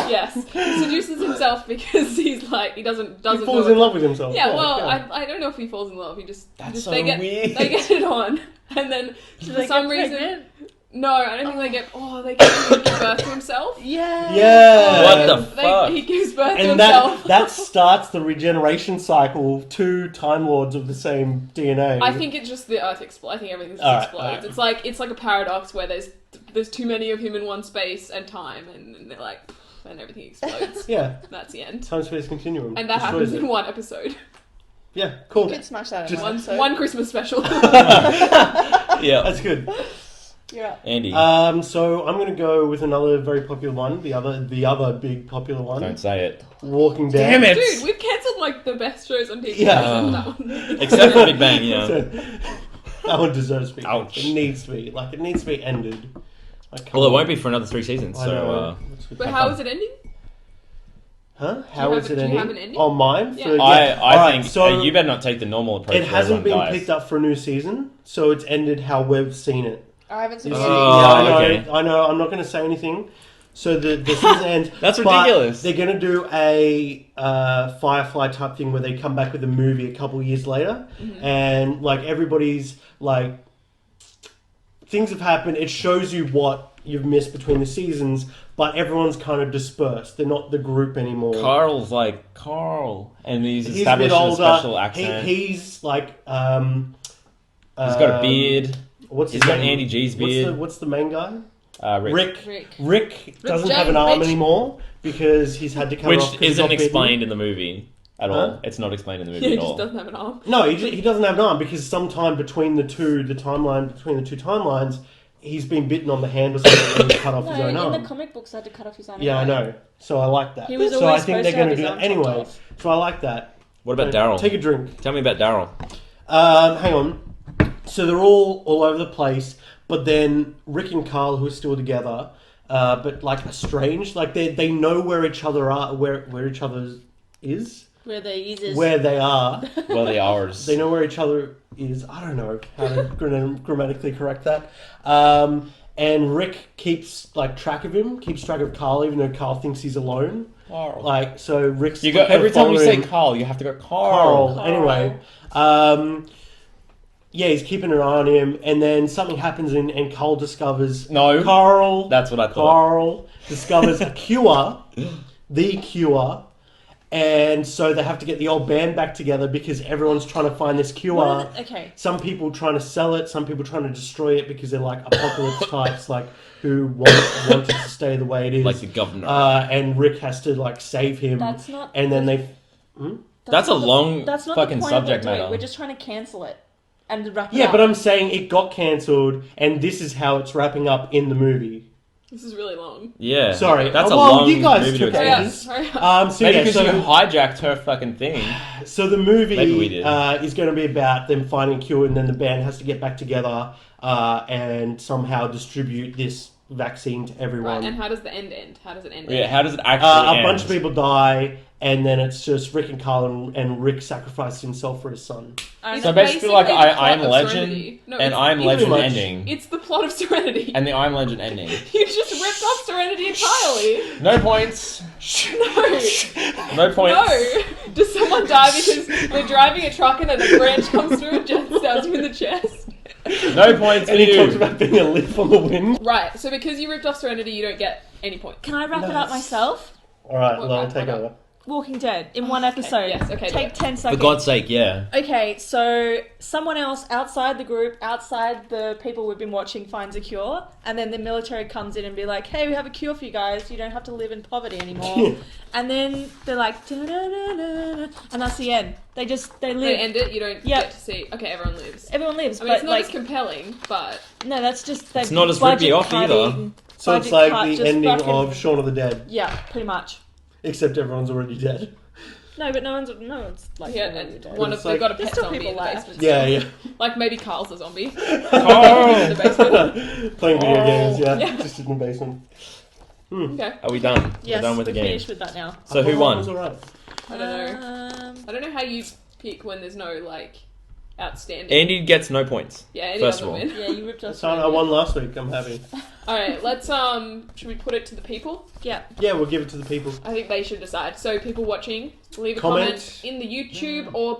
Yes. He seduces himself because he's like, he doesn't He know falls what in love with himself. Yeah, well, yeah. I don't know if he falls in love. He just That's so they get weird. they get it on, and then Do for they some get reason, pregnant? no, I don't think they get. Oh, they give birth to himself. Yeah. Yeah. What the fuck? He gives birth to And himself. that starts the regeneration cycle. Two Time Lords of the same DNA. I think it's just the Earth explodes. I think everything just Alright, explodes. alright. It's like a paradox where there's too many of him in one space and time, and they're like, and everything explodes. Yeah. That's the end. Time space continuum. And that Destroys happens it. in one episode. Yeah, cool. You could smash that in Just- one. So One Christmas special. Yeah. That's good. you're up. Andy, So I'm gonna go with another very popular one. The other big popular one. don't say it. Walking Dead. Damn it! Dude, we've cancelled like the best shows on TV. Yeah. That one. Except for Big Bang, yeah. So, that one deserves to be. Ouch. It needs to be. Like, it needs to be ended. Like, Well, it won't be for another 3 seasons, I so know. But how is it ending? Huh? Do How you is have- it do you ending? have an ending? On mine? Yeah. For, I Alright, think so you better not take the normal approach. it where hasn't been everyone dies. picked up for a new season, so it's ended how we've seen it. I haven't seen You it. see? Oh, Yeah, I know. okay. I know. I'm not going to say anything. So the season ends. That's but ridiculous. They're going to do a Firefly type thing where they come back with a movie a couple years later, and like everybody's like things have happened. It shows you what you've missed between the seasons, but everyone's kind of dispersed. They're not the group anymore. Carl's like Carl, and he's He's a established bit a older. special accent. He's like He's got a beard. What's He's his got name? Andy G's beard. What's the main guy? Rick. Rick doesn't have an arm anymore because he's had to cut it off. Which 'cause he got isn't bitten. explained in the movie at Huh? all. It's not explained in the movie Yeah, he at just all. doesn't have an arm. No, he doesn't have an arm because sometime between the two timelines, he's been bitten on the hand or something and he cut off his No, own in arm. the comic books, they had to cut off his arm. Yeah, I anyway. know. So I like that. He was so I always think supposed they're to going have to do his that arm chopped anyway. off. So I like that. What about Daryl? Take a drink. Tell me about Daryl. Hang on. So they're all over the place, but then Rick and Carl, who are still together, but like estranged, like they know where each other are, where each other is, Where they use where they are. Well, the hours. They know where each other is. I don't know how to grammatically correct that. And Rick keeps track of Carl, even though Carl thinks he's alone. Carl. Like, so Rick's You go every time you say following Carl, you have to go Carl. Carl. Anyway, yeah, he's keeping an eye on him, and then something happens, and Carl discovers No. Carl. That's what I thought. Carl discovers a cure, the cure, and so they have to get the old band back together because everyone's trying to find this cure. What are the- okay. Some people trying to sell it, some people trying to destroy it because they're like apocalypse types, like who want it to stay the way it is. Like the governor. And Rick has to save him. That's not. And then they. That's a not the- long that's not fucking the point subject of what we're doing. matter. We're just trying to cancel it and wrap it Yeah, up. but I'm saying it got cancelled, and this is how it's wrapping up in the movie. This is really long. Yeah. Sorry. That's a Well, long you guys movie to took Hurry explain. up, Yes. hurry up. So Maybe yeah, because so, you hijacked her fucking thing. so the movie Maybe we did. is going to be about them finding a cure, and then the band has to get back together and somehow distribute this vaccine to Right, everyone. and how does the end end? How does it end? Yeah, how does it actually A end? bunch of people die, and then it's just Rick and Carl, and Rick sacrificed himself for his son. It's So basically like the plot I Am of Legend Serenity. No, and it's- I Am it's- Legend much. ending. It's the plot of Serenity. And the I Am Legend ending. You just ripped off Serenity entirely. No points. No. No points. No. Does someone die because they're driving a truck and then a branch comes through and just stabs you in the chest? No points for And he you. talks about being a leaf on the wind. Right, so because you ripped off Serenity, you don't get any points. Can I wrap it up myself? All right, What- Lyle, what take up? over. Walking Dead in one episode. yes, okay, do Take it. 10 For seconds. God's sake, yeah. Okay, so someone else outside the group, outside the people we've been watching, finds a cure, and then the military comes in and be like, "Hey, we have a cure for you guys. You don't have to live in poverty anymore." And then they're like, "Da-da-da-da-da," and that's the end. They live. They end it, you don't Yep. get to see. Okay, everyone lives. Everyone lives, I mean, but it's not like, as compelling, but no, that's just It's not as rippy off either. So it's budget like cut, the just ending fucking- of Shaun of the Dead, Yeah, pretty much. except everyone's already dead. No, but no one's like yeah, already and dead. one It's of they've like- got a There's pet still zombie people in the left. basement. Yeah, yeah. Like maybe Carl's a zombie. Oh. In the basement. Playing video games, yeah, Yeah. just in the basement. Okay. Are we done? Yes, We're done with the we're game. finished with that now. So I who thought won? that was alright. I don't know. I don't know how you pick when there's no like outstanding. Andy gets no points. Yeah, Andy First doesn't of all. win. Yeah, you ripped us. That's fine. I won last week. I'm happy. All right, let's should we put it to the people? Yeah. Yeah, we'll give it to the people. I think they should decide. So people watching, leave a Comment. comment in the YouTube or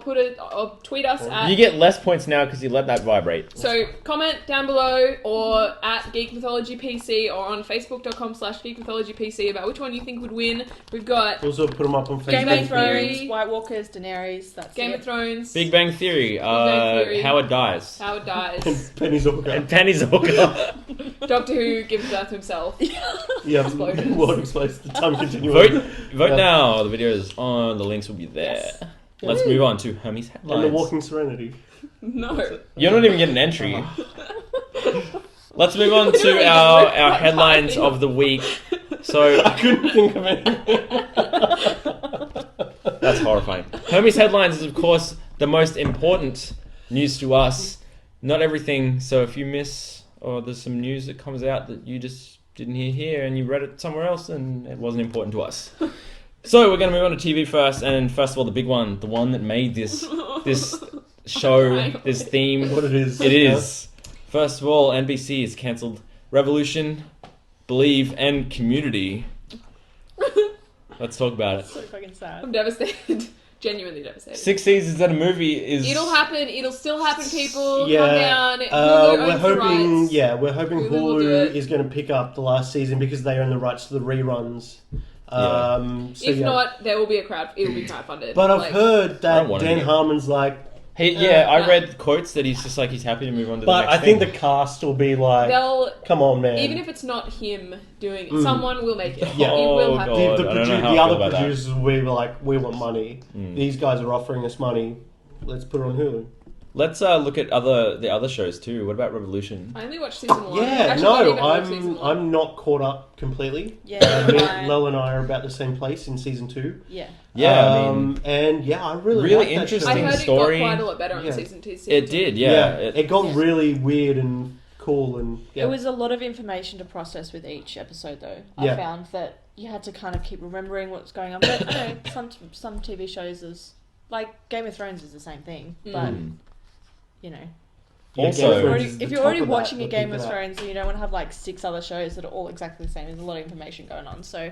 or tweet us at. You get less points now because you let that vibrate. So comment down below or at Geek Mythology PC or on Facebook.com/Geek Mythology PC about which one you think would win. We've got Also put them up on Facebook. Game of Game of Thrones. Thrones, White Walkers, Daenerys. That's Game it. of Thrones, Big Bang Theory. Bang Theory. Howard dies. Howard dies, Penny's all And Penny's Orca. Doctor Who gives birth to himself. Yeah, Explosions. world explodes. The time continuum. Vote Yeah. now. The video is on. The links will be there. Yes. Let's move on to Hermes And the headlines. Walking Serenity. No. You're not even getting an entry. Let's move on Literally to just our ripped my headlines body. of the week. So I couldn't think of anything. that's horrifying. Hermes headlines is of course the most important news to us. Not everything. So if you miss or there's some news that comes out that you just didn't hear here and you read it somewhere else, then it wasn't important to us. So we're going to move on to TV first, and first of all, the big one, the one that made this show, this theme. What it is. It is. First of all, NBC has cancelled Revolution, Believe, and Community. Let's talk about it. So fucking sad. I'm devastated. Genuinely devastated. 6 seasons and a movie is. It'll happen. It'll still happen, people. Yeah. Calm down. Hulu We're owns the hoping. rights. Yeah, we're hoping Hulu will do Hulu it. is going to pick up the last season because they own the rights to the reruns. So If yeah. not, there will be it'll be crowdfunded. But I've Like, heard I that don't want Dan it. Harmon's like, I read quotes that he's just like he's happy to move on to the but next I think thing. the cast will be like, they'll come on, man. even if it's not him doing it, Mm. someone will make it. Yeah. It will Oh, happen. God. the I don't know how I the feel other about that. producers will be like, we want money. Mm. These guys are offering us money. Let's put it on Hulu. Let's look at the other shows too. What about Revolution? I only watched season 1. Yeah, Actually, not even no, all of season 1. I'm not caught up completely. Yeah, Me, right. Lel and I are about the same place in season 2. Yeah. Yeah, I mean, and yeah, I really Really like that interesting I show. heard story. it got quite a lot better on Yeah. season 2. Season it 2. did. Yeah, it got really weird and cool and yeah. It was a lot of information to process with each episode, though. Yeah. I found that you had to kind of keep remembering what's going on. But I know some TV shows is like Game of Thrones is the same thing, but Mm. you know, Also- Game of Thrones is if the you're already top of that, watching a but Game keep of it up. Thrones and you don't want to have like 6 other shows that are all exactly the same, there's a lot of information going on. So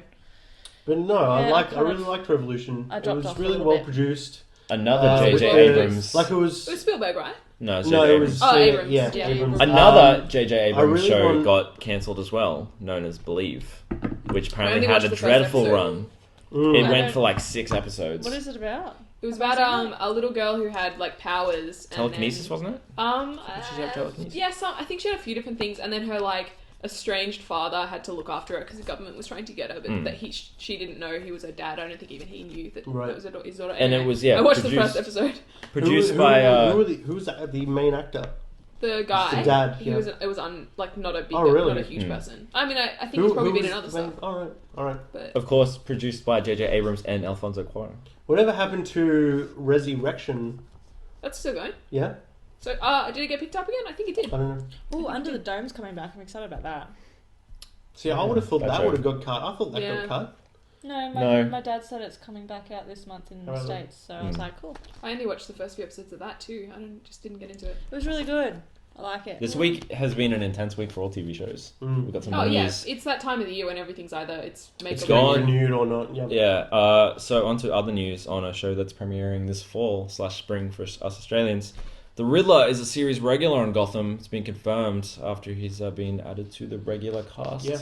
But no, Yeah, I kind really of- liked Revolution. I It dropped was off a really little well bit. produced. Another with J.J. the- Abrams. Like it was. It was Spielberg, right? No, No, it was. Oh, Abrams. Yeah, Yeah, Abrams. Another J.J. Abrams really show want- got cancelled as well, known as Believe, which I apparently only had watched a the first dreadful episode. run. Mm. It I went don't- for like 6 episodes. what is it about? It was Have I about seen a little girl who had like powers. And Telekinesis, then, wasn't it? Did she have telekinesis? Yeah, I think she had a few different things, and then her like estranged father had to look after her because the government was trying to get her, but Mm. that she didn't know he was her dad. I don't think even he knew that Right. it was his daughter. And it Anyway, was, yeah, I watched produced- the first episode. Produced by who was the main actor? The guy, The dad, he yeah. was it was like not a big, Oh, really? not a huge Mm. person. I mean, I think he's probably been in other stuff, All right. but of course, produced by J.J. Abrams and Alfonso Cuarón. Whatever happened to Resurrection? that's still going. Yeah, So, did it get picked up again? I think it did. I don't know. Oh, Under the Dome's coming back. I'm excited about that. See, I would have thought That that show. would have got cut. I thought that Yeah. got cut. No, No. my dad said it's coming back out this month in the Really? States, so I was like, cool. I only watched the first few episodes of that too. Just didn't get into it. It was really good. I like it. This week has been an intense week for all TV shows. We've got some Oh news. yeah, it's that time of the year when everything's either it's make It's or gone. break. Renewed or not? Yep. Yeah, so on to other news on a show that's premiering this fall/spring for us Australians. The Riddler is a series regular on Gotham. It's been confirmed after he's been added to the regular cast. Yeah.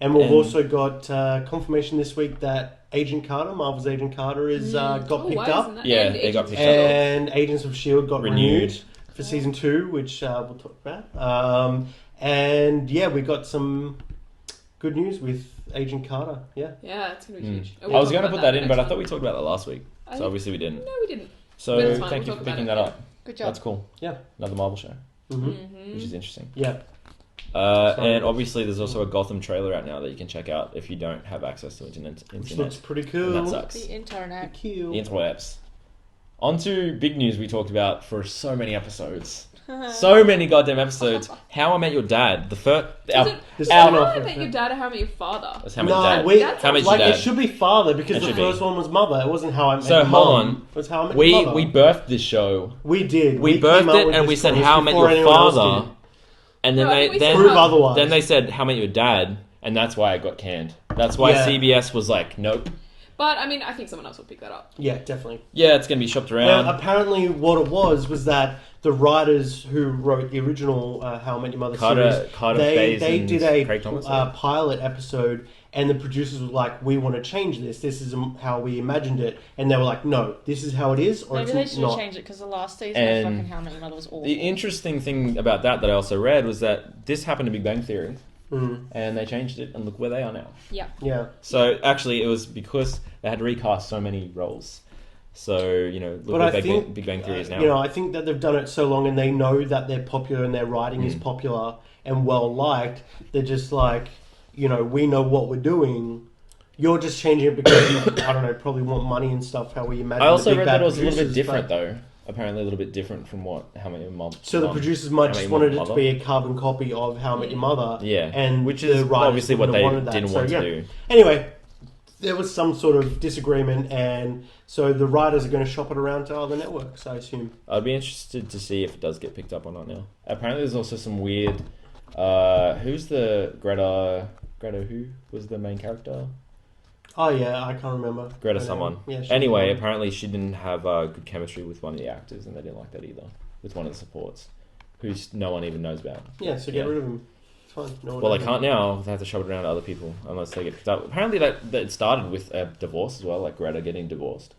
And we've And- also got confirmation this week that Agent Carter, Marvel's Agent Carter, is got picked why up. isn't that? Yeah, And they got Agents picked of up. S.H.I.E.L.D. And Agents of S.H.I.E.L.D. got renewed for Oh. season 2, which we'll talk about. And yeah, we got some good news with Agent Carter. Yeah. Yeah, it's gonna be Mm. huge. I was going to to put that in, but I thought we talked about that last week. So obviously we didn't. No, we didn't. So But it's fine, thank you we'll for talk picking about that it. up. Good job. That's cool. Yeah. Another Marvel show, Mm-hmm. which is interesting. Yeah. And obviously there's also a Gotham trailer out now that you can check out if you don't have access to internet. Which looks pretty And cool. that sucks. The internet. Cute. The interwebs. On to big news we talked about for so many episodes. So many goddamn episodes. How I Met Your Dad. The first... Is Our, it The How spin-off I of Met it. Your Dad or How I Met Your Father? that's How I Met Your No, Dad. we That's How I Met Your like Dad. it should be father because It the should first be. one was mother. It wasn't How I Met So, Your hold Mum. on. It was How I Met We Your Mother. birthed this show. We did. We came birthed out it with and this we said premise How I Met before Your anyone else Father. did. And then No, I think we said Prove How- otherwise. then they said How I Met Your Dad, and that's why it got canned. That's why Yeah. CBS was like, nope. But I mean, I think someone else will pick that up. Yeah, definitely. Yeah, it's gonna be shopped around. Well, apparently, what it was that the writers who wrote the original How I Met Your Mother series, Carter they Faze they and did a Craig Thomas, pilot episode, and the producers were like, "We want to change this. This is how we imagined it," and they were like, "No, this is how it is, or Maybe they it's should have not." changed it because the last season And of fucking How I Met Your Mother was awful. The interesting thing about that I also read was that this happened to Big Bang Theory, Mm, and they changed it, and look where they are now. yeah, So actually, it was because they had to recast so many roles. So look But where I think, Big Bang Theory is now. I think that they've done it so long, and they know that they're popular, and their writing is popular and well liked. They're just like, we know what we're doing. You're just changing it because you, I don't know, probably want money and stuff. How we imagine. I also the big read bad that it was a little bit producers, different, but- though. Apparently, a little bit different from what How I Met Your Mom. So the Mom- producers might How I just Met Your wanted it Mother. to be a carbon copy of How I Met Your Mother. Yeah, and which the is writers obviously what wouldn't they have wanted that. didn't So, want yeah. to do. Anyway, there was some sort of disagreement, and so the writers are going to shop it around to other networks, I assume. I'd be interested to see if it does get picked up or not now. Apparently, there's also some weird. Who's the Greta? Greta who was the main character? Oh yeah, I can't remember. Greta I know. someone. Yeah. she- Anyway, apparently she didn't have good chemistry with one of the actors, and they didn't like that either. With one of the supports, who's no one even knows about. Yeah, so get rid of him. It's fine. No one Well, they knows can't him. now. They have to shove it around to other people unless they get picked up. Apparently, that it started with a divorce as well, like Greta getting divorced.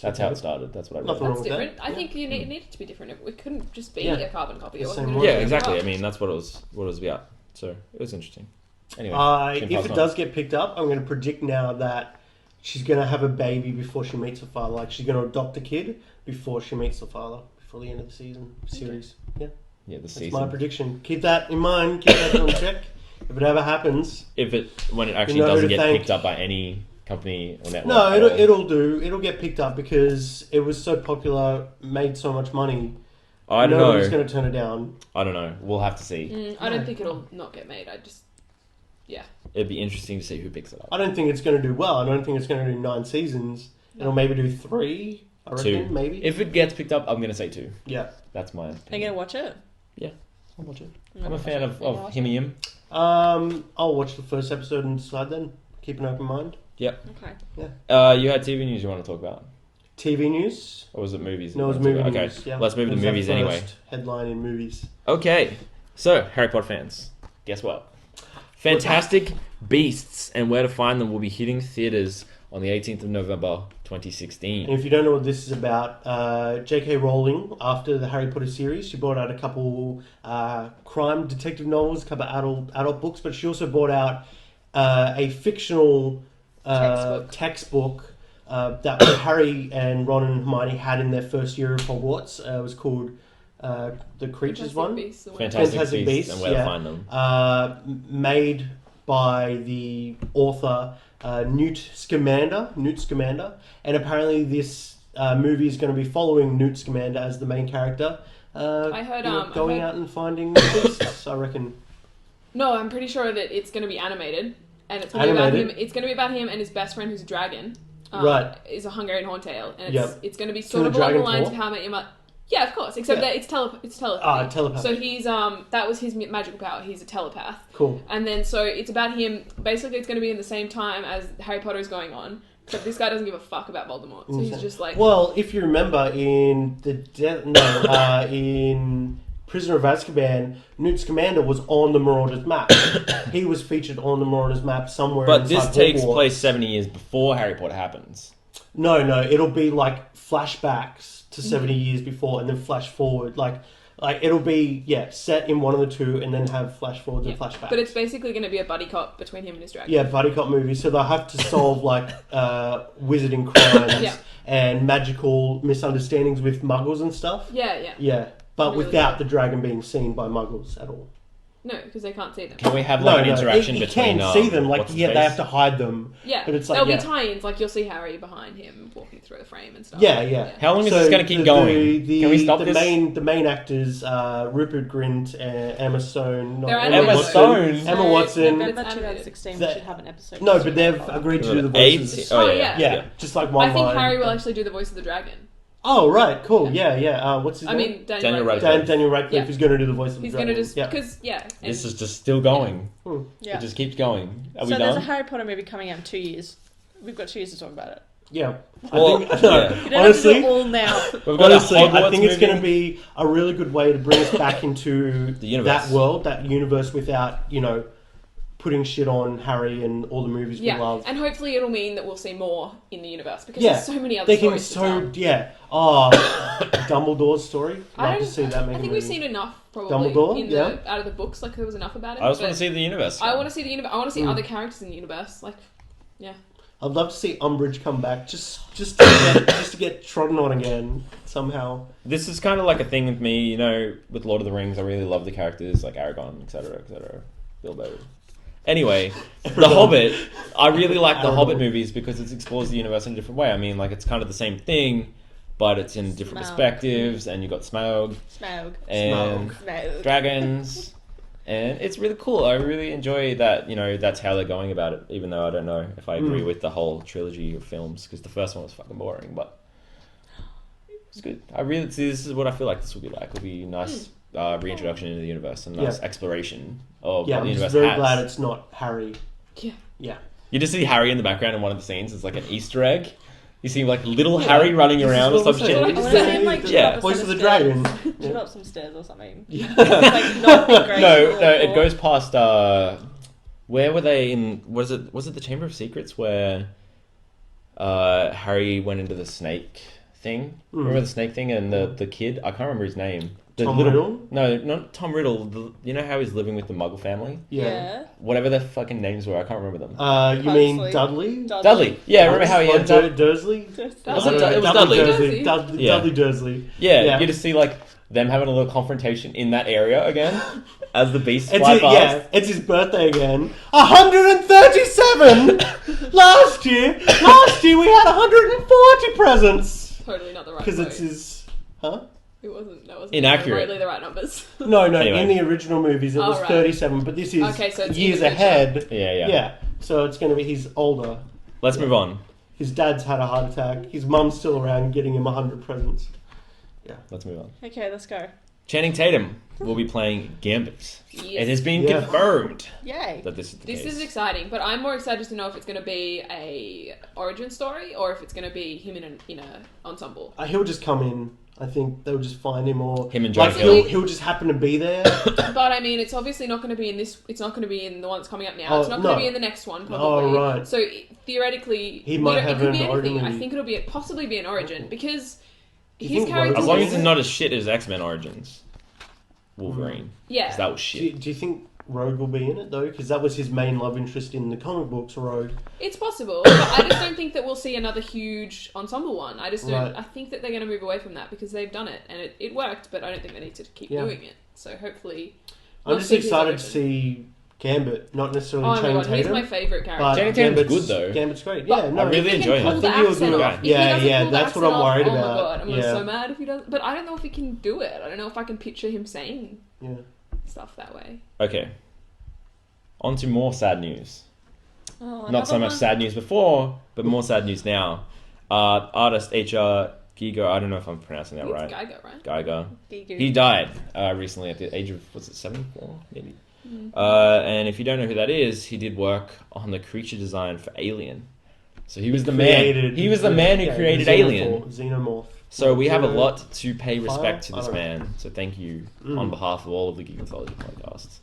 That's how it started. That's what I read. Nothing wrong That's with that. different. I Yeah. think it needed to be different. It couldn't just be Yeah. a carbon copy. It The wasn't same gonna way. Yeah, be exactly. I corrupt. mean, that's what it was about. So it was interesting. Anyway, If it does get picked up, I'm going to predict now that she's going to have a baby before she meets her father. Like she's going to adopt a kid before she meets her father, before the end of the series. Yeah, yeah, the that's season. my prediction. Keep that in mind. Keep that on check. If it ever happens, When it actually You know who doesn't to get thank. picked up by any company or network. no, at all. it'll do. It'll get picked up because it was so popular, made so much money. I don't Nobody's know. going to turn it down. I don't know. We'll have to see. I don't think it'll not get made. It'd be interesting to see who picks it up. I don't think it's going to do well. I don't think it's going to do 9 seasons. It'll maybe do 3. I reckon, 2. maybe. If it gets picked up, I'm gonna say 2. Yeah. That's my Are you opinion. gonna watch it? I'll watch it. I'm I'm a fan of him. I'll watch the first episode and decide then. Keep an open mind. Okay. You had TV news you want to talk about? TV news. Or was it movies? No, it was you wanted to movie talk news. about? Yeah. Okay, let's move It to was the our movies anyway. first headline in movies. Okay, so Harry Potter fans, guess what? Fantastic Beasts and Where to Find Them will be hitting theaters on the 18th of November, 2016. And if you don't know what this is about, J.K. Rowling, after the Harry Potter series, she brought out a couple crime detective novels, a couple adult books, but she also brought out a fictional textbook that Harry and Ron and Hermione had in their first year of Hogwarts. It was called the Creatures one. Fantastic Beasts and Where to Find Them. Made by the author Newt Scamander, and apparently this movie is going to be following Newt Scamander as the main character. I heard, going out and finding beasts, I reckon. No, I'm pretty sure that it's going to be animated, and it's going to be about him. Animated? It's going to be about him and his best friend, who's a dragon. Right. Is a Hungarian horntail, and Yep. it's going to be Can sort the of along the dragon lines talk? of How I Met Your Mother. Yeah, of course. Except Yeah. that it's telepathy. Telepathy. So he's that was his magical power. He's a telepath. Cool. And then so it's about him. Basically, it's going to be in the same time as Harry Potter is going on. Except this guy doesn't give a fuck about Voldemort. So he's just like. Well, if you remember in in Prisoner of Azkaban, Newt Scamander was on the Marauders map. He was featured on the Marauders map somewhere. But this inside takes Hogwarts. place 70 years before Harry Potter happens. No, it'll be like flashbacks to 70 years before, and then flash forward. Like it'll be set in one of the two, and then have flash forwards and flashbacks. But it's basically going to be a buddy cop between him and his dragon. Yeah, buddy cop movie. So they'll have to solve wizarding crimes Yeah. and magical misunderstandings with muggles and stuff. Yeah. Yeah, but Really without cool. the dragon being seen by muggles at all. No, because they can't see them. Can we have like an interaction you between? can see them. what's his They face? have to hide them. Yeah, But it's like, there'll yeah. be tie-ins. Like you'll see Harry behind him walking through the frame and stuff. Yeah. How long is So this going to keep going? Can we stop the this? The main actors, Rupert Grint, Emma Stone, They're Emma animated. Stone. Emma Watson. November It's 2016, we That- should have an episode. No, but they've agreed to do the voices. Oh, yeah. Yeah, just like one I think line. Harry will actually do the voice of the dragon. Oh right, cool. Yeah. What's his I name? mean, Daniel Radcliffe. Daniel Radcliffe Yeah. is going to do the voice of the He's dragon. going to just Yeah. because This is just still going. Yeah. It just keeps going. Are we So there's a done? Harry Potter movie coming out in 2 years. We've got 2 years to talk about it. Yeah. Well, I think, yeah. You don't have to honestly, do it all now. We've got honestly, a I Hogwarts think it's movie. going to be a really good way to bring us back into The universe. that world, that universe, without putting shit on Harry and all the movies we love. and hopefully it'll mean that we'll see more in the universe because Yeah. there's so many other They can stories to tell. Dumbledore's story. I Love to don't- see that. I Make a think we've movie. seen enough probably Dumbledore? in Yeah. out of the books. Like there was enough about it. I just but want to see the universe. I want to see the universe. I want to Hmm. see other characters in the universe. Like, yeah. I'd love to see Umbridge come back, just to get trodden on again somehow. This is kind of like a thing with me, with Lord of the Rings. I really love the characters like Aragorn, etc., Bilbo. Anyway, The Hobbit. I really like the Aragorn. Hobbit movies because it explores the universe in a different way. I mean, like it's kind of the same thing, but it's in different Smaug. perspectives, and you got Smaug Smaug. and Smaug. dragons, and it's really cool. I really enjoy that. That's how they're going about it. Even though I don't know if I agree with the whole trilogy of films because the first one was fucking boring, but it's good. I really see. This is what I feel like this will be like. It'll be a nice reintroduction into the universe and nice exploration of Yeah, what the I'm universe just very has. glad it's not Harry. Yeah. Yeah. You just see Harry in the background in one of the scenes. It's like an Easter egg. You see like little Harry running around or This some is what shit. we're I Like, want just to see him like the Yeah. jump up Voice some of the stairs. Dragon. Jump Yeah. up some stairs or something. Yeah. Like not be great. No, or it awful. goes past. Where were they in? Was it the Chamber of Secrets where Harry went into the snake thing? Remember the snake thing and the kid? I can't remember his name. The Tom Riddle? No, not Tom Riddle. You know how he's living with the Muggle family? Yeah. Whatever their fucking names were, I can't remember them. You mean Huxley. Dudley? Dudley. Yeah, remember how he Or ends up? Dursley? Was it I don't know. it was Dudley. Dursley. Yeah. Dudley Dursley. Yeah, you just see like them having a little confrontation in that area again as the beasts It's fly his, past. it's his birthday again. 137! Last year we had 140 presents! Totally not the right. Because it's quote. his... Huh? It wasn't. That wasn't Inaccurate. remotely the right numbers. No, Anyway. in the original movies it was right. 37, but this is Okay, so it's in years the future. ahead. Yeah. Yeah, so it's going to be, he's older. Let's move on. His dad's had a heart attack. His mum's still around getting him 100 presents. Let's move on. Okay, let's go. Channing Tatum will be playing Gambit. Yes. It has been Yeah. confirmed Yay. that this is the This case. is exciting, but I'm more excited to know if it's going to be a origin story or if it's going to be him in a ensemble. He'll just come in. I think they'll just find him, or Him and Jonah like Hill. he'll just happen to be there. But I mean, it's obviously not going to be in this. It's not going to be in the one that's coming up now. Oh, It's not going no. to be in the next one, probably. Oh, right. So theoretically, He might it have could an be origin anything. I movie. think it'll be possibly be an origin because You his think character. As Rogue long will as be it's not as shit as X-Men Origins. Wolverine. Yeah. 'Cause that was Do you, shit. do you think Rogue will be in it though? Because that was his main love interest in the comic books, Rogue. It's possible, but I just don't think that we'll see another huge ensemble one. I just don't. Right. I think that they're going to move away from that because they've done it and it worked, but I don't think they need to keep Yeah. doing it. So hopefully, I'm we'll just see his excited to origin. see Gambit, not necessarily Oh my Channing god, he's Tatum. my favorite character. but Channing Tatum's Gambit's good, though. Gambit's great. But Yeah, no, I really if he enjoy can him. pull I the think he'll accent do off. it. If Yeah, he doesn't yeah, pull the that's what I'm accent off, worried oh about. my god, I'm Yeah. so mad if he doesn't. But I don't know if he can do it. I don't know if I can picture him saying Yeah. stuff that way. Okay. On to more sad news. Oh, Not so another much one? sad news before, but more sad news now. Artist H.R. Giger, I don't know if I'm pronouncing that It's right. Geiger, right? Geiger. Giger. He died recently at the age of, was it 74? Maybe. Mm. And if you don't know who that is, he did work on the creature design for Alien. So he was the man. He was the man who created Alien. Xenomorph. So we have a Xeno- lot to pay respect to I this don't know. man. So thank you on behalf of all of the Geek Mythology podcasts.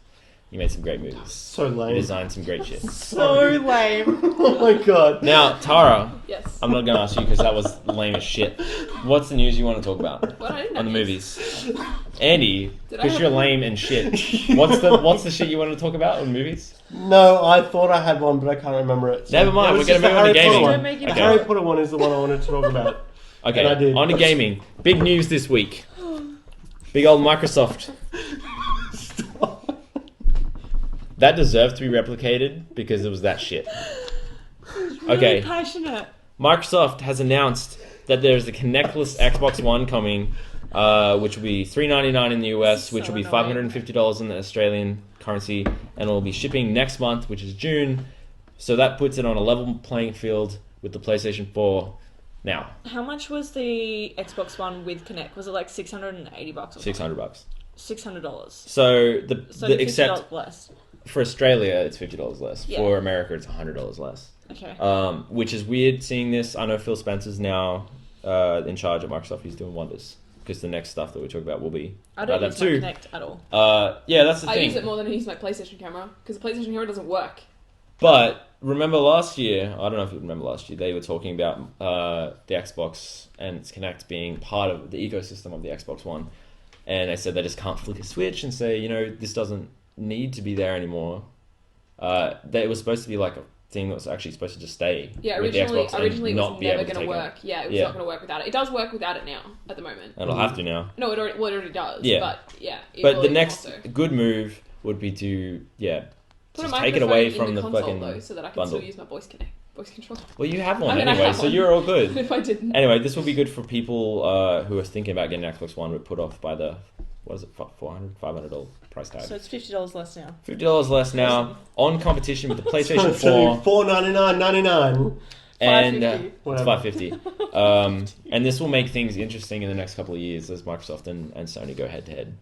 You made some great movies. So You lame. designed some great shit. So lame. Oh my god. Now, Tara, Yes. I'm not going to ask you because that was lame as shit. What's the news you want to talk about What? I didn't on the have this. movies? Andy, Did I because have- you're lame and shit. What's the shit you want to talk about on movies? No, I thought I had one, but I can't remember it. Never mind, it we're was gonna just the move on to Harry Potter gaming. one. Don't make it The Okay. Harry Potter one is the one I wanted to talk about. Okay, And I did. on to gaming. Big news this week. Big old Microsoft. That deserved to be replicated because it was that shit. Really Okay. passionate. Microsoft has announced that there's a Connectless Xbox One coming, which will be $399 in the US, which So will be annoying. $550 in the Australian currency, and it will be shipping next month, which is June. So that puts it on a level playing field with the PlayStation 4 now. How much was the Xbox One with Connect? Was it like $680 or $600. $600. So the $50 except less. for Australia it's $50 less. Yeah. For America it's $100 less. Okay. Which is weird seeing this. I know Phil Spencer's now in charge at Microsoft. He's doing wonders because the next stuff that we talk about will be I don't that use my too. Connect at all. Yeah, that's the I thing. use it more than I use my PlayStation camera because the PlayStation camera doesn't work. But remember last year, I don't know if you remember last year, they were talking about the Xbox and its Kinect being part of the ecosystem of the Xbox One. And they said they just can't flick a switch and say, this doesn't need to be there anymore. It was supposed to be like a thing that was actually supposed to just stay Yeah, with the Xbox and originally it not was be never able to going to take work. it. Yeah, it was Yeah. not going to work without it. It does work without it now, at the moment. And it'll have to now. No, it already does. Yeah. But yeah. it But will the next also. good move would be to, Put just a take it microphone away in from the console, fucking though, so that I can bundle. still use my voice control. Well, you have one I mean, I anyway, have so one. you're all good. If I didn't. Anyway, this will be good for people who are thinking about getting an Xbox One but put off by the, what is it, $400, $500 price tag. So it's $50 less now. $50 less now, on competition with the PlayStation 4, $499.99. and $550. it's Whatever. $550. And this will make things interesting in the next couple of years as Microsoft and Sony go head to head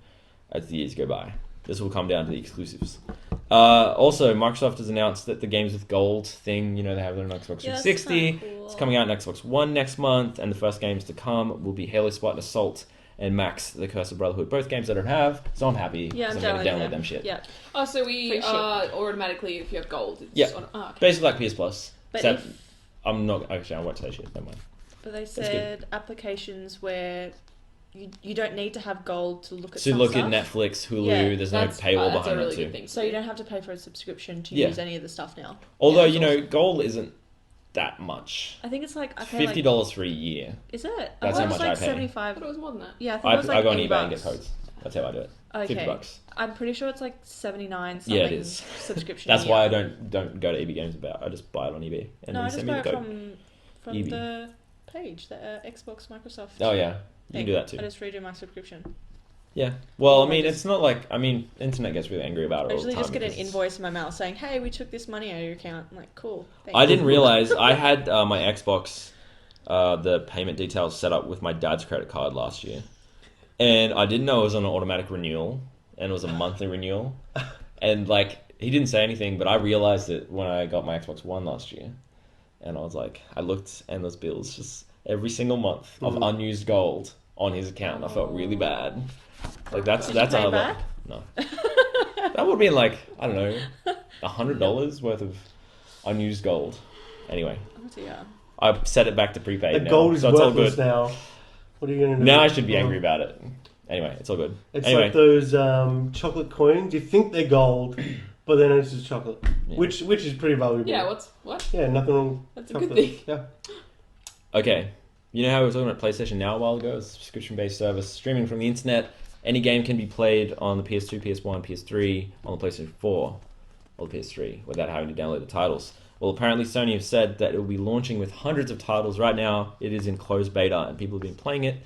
as the years go by. This will come down to the exclusives. Also, Microsoft has announced that the games with gold thing, they have it on Xbox Yeah, that's 360. kinda cool. It's coming out on Xbox One next month, and the first games to come will be Halo Spot and Assault and Max, The Curse of Brotherhood. Both games I don't have, so I'm happy Yeah, because I'm I'm going to downloading download them shit. Yeah. Oh, so we Free shit. automatically, if you have gold, it's Yeah. okay. Basically like PS Plus, But except if- I'm not, actually I won't say shit, never mind. But they good. said applications where you don't need to have gold to look at To some look stuff. at Netflix, Hulu, Yeah, there's no That's paywall that's a behind really it too. good thing. So you don't have to pay for a subscription to Yeah. use any of the stuff now. Although, Yeah, that's awesome. gold isn't that much. I think it's like I pay $50 for a year. Is it? That's I how thought it much was I like pay. 75. I thought it was more than that. Yeah, I think it was like I go on $80. eBay and get codes. That's how I do it. Okay. $50. I'm pretty sure it's like 79 something. Yeah, it is. Subscription. That's a why I year. don't go to EB Games about. I just buy it on eBay and No, I then just send me buy the it code. from EB. the page, the Xbox Microsoft. Oh yeah, you thing. can do that too. I just redo my subscription. Yeah. Well, I I mean, just- it's not like internet gets really angry about it I all the usually time. just get an because invoice in my mail saying, "Hey, we took this money out of your account." I'm like, "Cool." Thanks. I didn't realize I had my Xbox, the payment details set up with my dad's credit card last year, and I didn't know it was on an automatic renewal and it was a monthly renewal, and he didn't say anything, but I realized it when I got my Xbox One last year, and I was like, I looked and those bills just every single month of unused gold on his account. I felt really bad. That's Did you pay another back? no. That would have been I don't know, $100 worth of unused gold. Anyway, Oh dear. I set it back to prepaid The now, gold is so it's all worthless good. now. What are you going to do? Now I should be angry about it. Anyway, it's all good. It's Anyway, like those chocolate coins. You think they're gold, but then it's just chocolate, Yeah. which is pretty valuable. Yeah, what? Yeah, nothing wrong. That's a chocolate. good thing. Yeah. okay. You know how we were talking about PlayStation Now a while ago? It's a subscription-based service, streaming from the internet. Any game can be played on the PS2, PS1, PS3, on the PlayStation 4, or the PS3, without having to download the titles. Well, apparently Sony have said that it will be launching with hundreds of titles. Right now, it is in closed beta, and people have been playing it.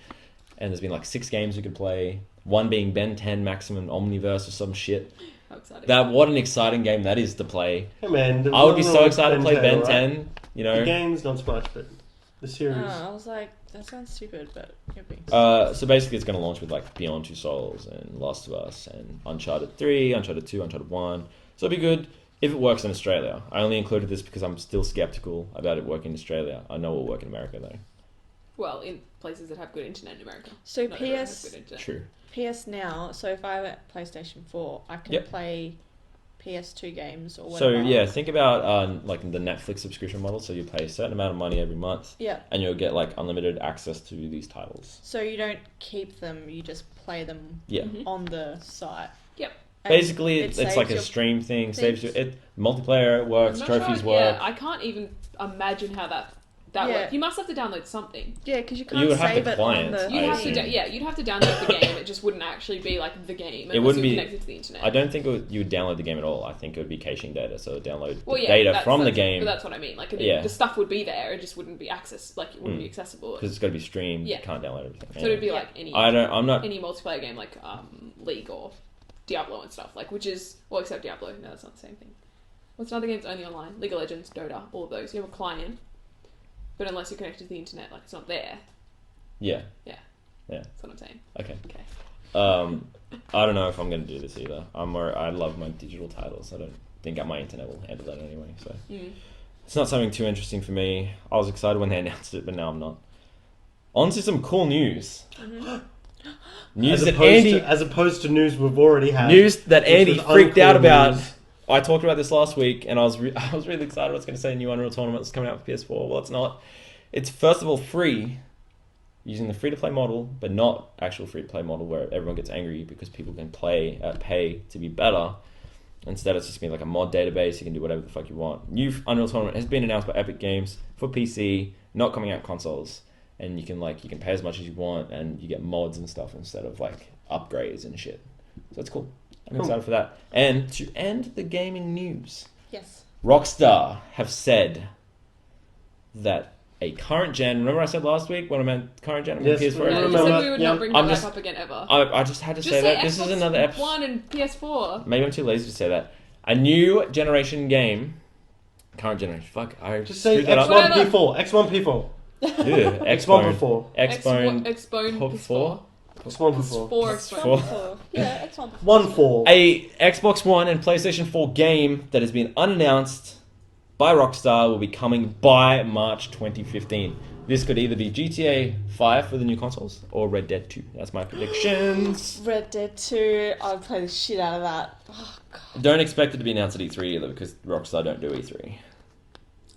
And there's been 6 games you can play. One being Ben 10 Maximum Omniverse or some shit. How exciting. what an exciting game that is to play. Hey man, I would be so excited to play Ben right? 10. You know. The game's not so much, but the series. I was like, that sounds stupid, but it being So basically, it's going to launch with like Beyond Two Souls and Last of Us and Uncharted 3, Uncharted 2, Uncharted 1. So it'll be good if it works in Australia. I only included this because I'm still skeptical about it working in Australia. I know it'll work in America though. Well, in places that have good internet in America. So Not everyone has good internet. True. PS Now. So if I have a PlayStation 4, I can play PS2 games or So whatever. yeah, think about like the Netflix subscription model. So you pay a certain amount of money every month. Yeah. And you'll get like unlimited access to these titles. So you don't keep them; you just play them Yeah. on the site. Yep. And Basically, it it's like saves a your stream thing. things. Saves you. It multiplayer works. I'm not Trophies sure, work. Yeah, I can't even imagine how that works. You must have to download something. Yeah, because you can't You would have save the it on client, the. You'd I have to, assume. you'd have to download the game. It just wouldn't actually be like the game. It Unless wouldn't you're be- connected to the internet. I don't think you would download the game at all. I think it would be caching data. So it would download the Well, yeah, data that's- from the that's- game But that's what I mean. Like, Yeah. the stuff would be there. It just wouldn't be accessed. Like, it wouldn't be accessible. because it's got to be streamed. Yeah. You can't download everything. So it'd be like any I'm not. any multiplayer game, like League or Diablo and stuff. Like, which is except Diablo. No, that's not the same thing. What's another game that's only online? League of Legends, Dota, all of those. You have a client, but unless you're connected to the internet, like it's not there. Yeah. That's what I'm saying. Okay. Okay. I don't know if I'm going to do this either. I love my digital titles. I don't think my internet will handle that anyway. So it's not something too interesting for me. I was excited when they announced it, but now I'm not. On to some cool news. News As opposed to news we've already had. News that which Andy was freaked out uncool about. news. I talked about this last week, and I was really excited. I was going to say new Unreal Tournament is coming out for PS4. Well, it's not. It's first of all free, using the free-to-play model, but not actual free-to-play model where everyone gets angry because people can pay to be better. Instead, it's just been like a mod database. You can do whatever the fuck you want. New Unreal Tournament has been announced by Epic Games for PC, not coming out consoles. And you can pay as much as you want, and you get mods and stuff instead of like upgrades and shit. So it's cool. I'm excited for that. And to end the gaming news, Yes. Rockstar have said that a current gen. Remember I said last week when I meant current gen? Yes, PS4. I Yeah, you remember. said we would Yeah. not bring that back up again ever. I just had to Just say that. Xbox This is another episode. One and PS4. Maybe I'm too lazy to say that. A new generation game. Current generation. Fuck. I Just say screwed that up. X1 P4. X1 P4. Ew, X1 Xbone. P4. Xbone. Xbone Pop PS4. X1 P4. Four X1 Xbone. Four. before. Yeah, X1 before. 1-4. A Xbox One and PlayStation 4 game that has been unannounced by Rockstar will be coming by March 2015. This could either be GTA 5 for the new consoles or Red Dead 2. That's my predictions. Red Dead 2, I would play the shit out of that. Oh, God. Don't expect it to be announced at E3 either because Rockstar don't do E3.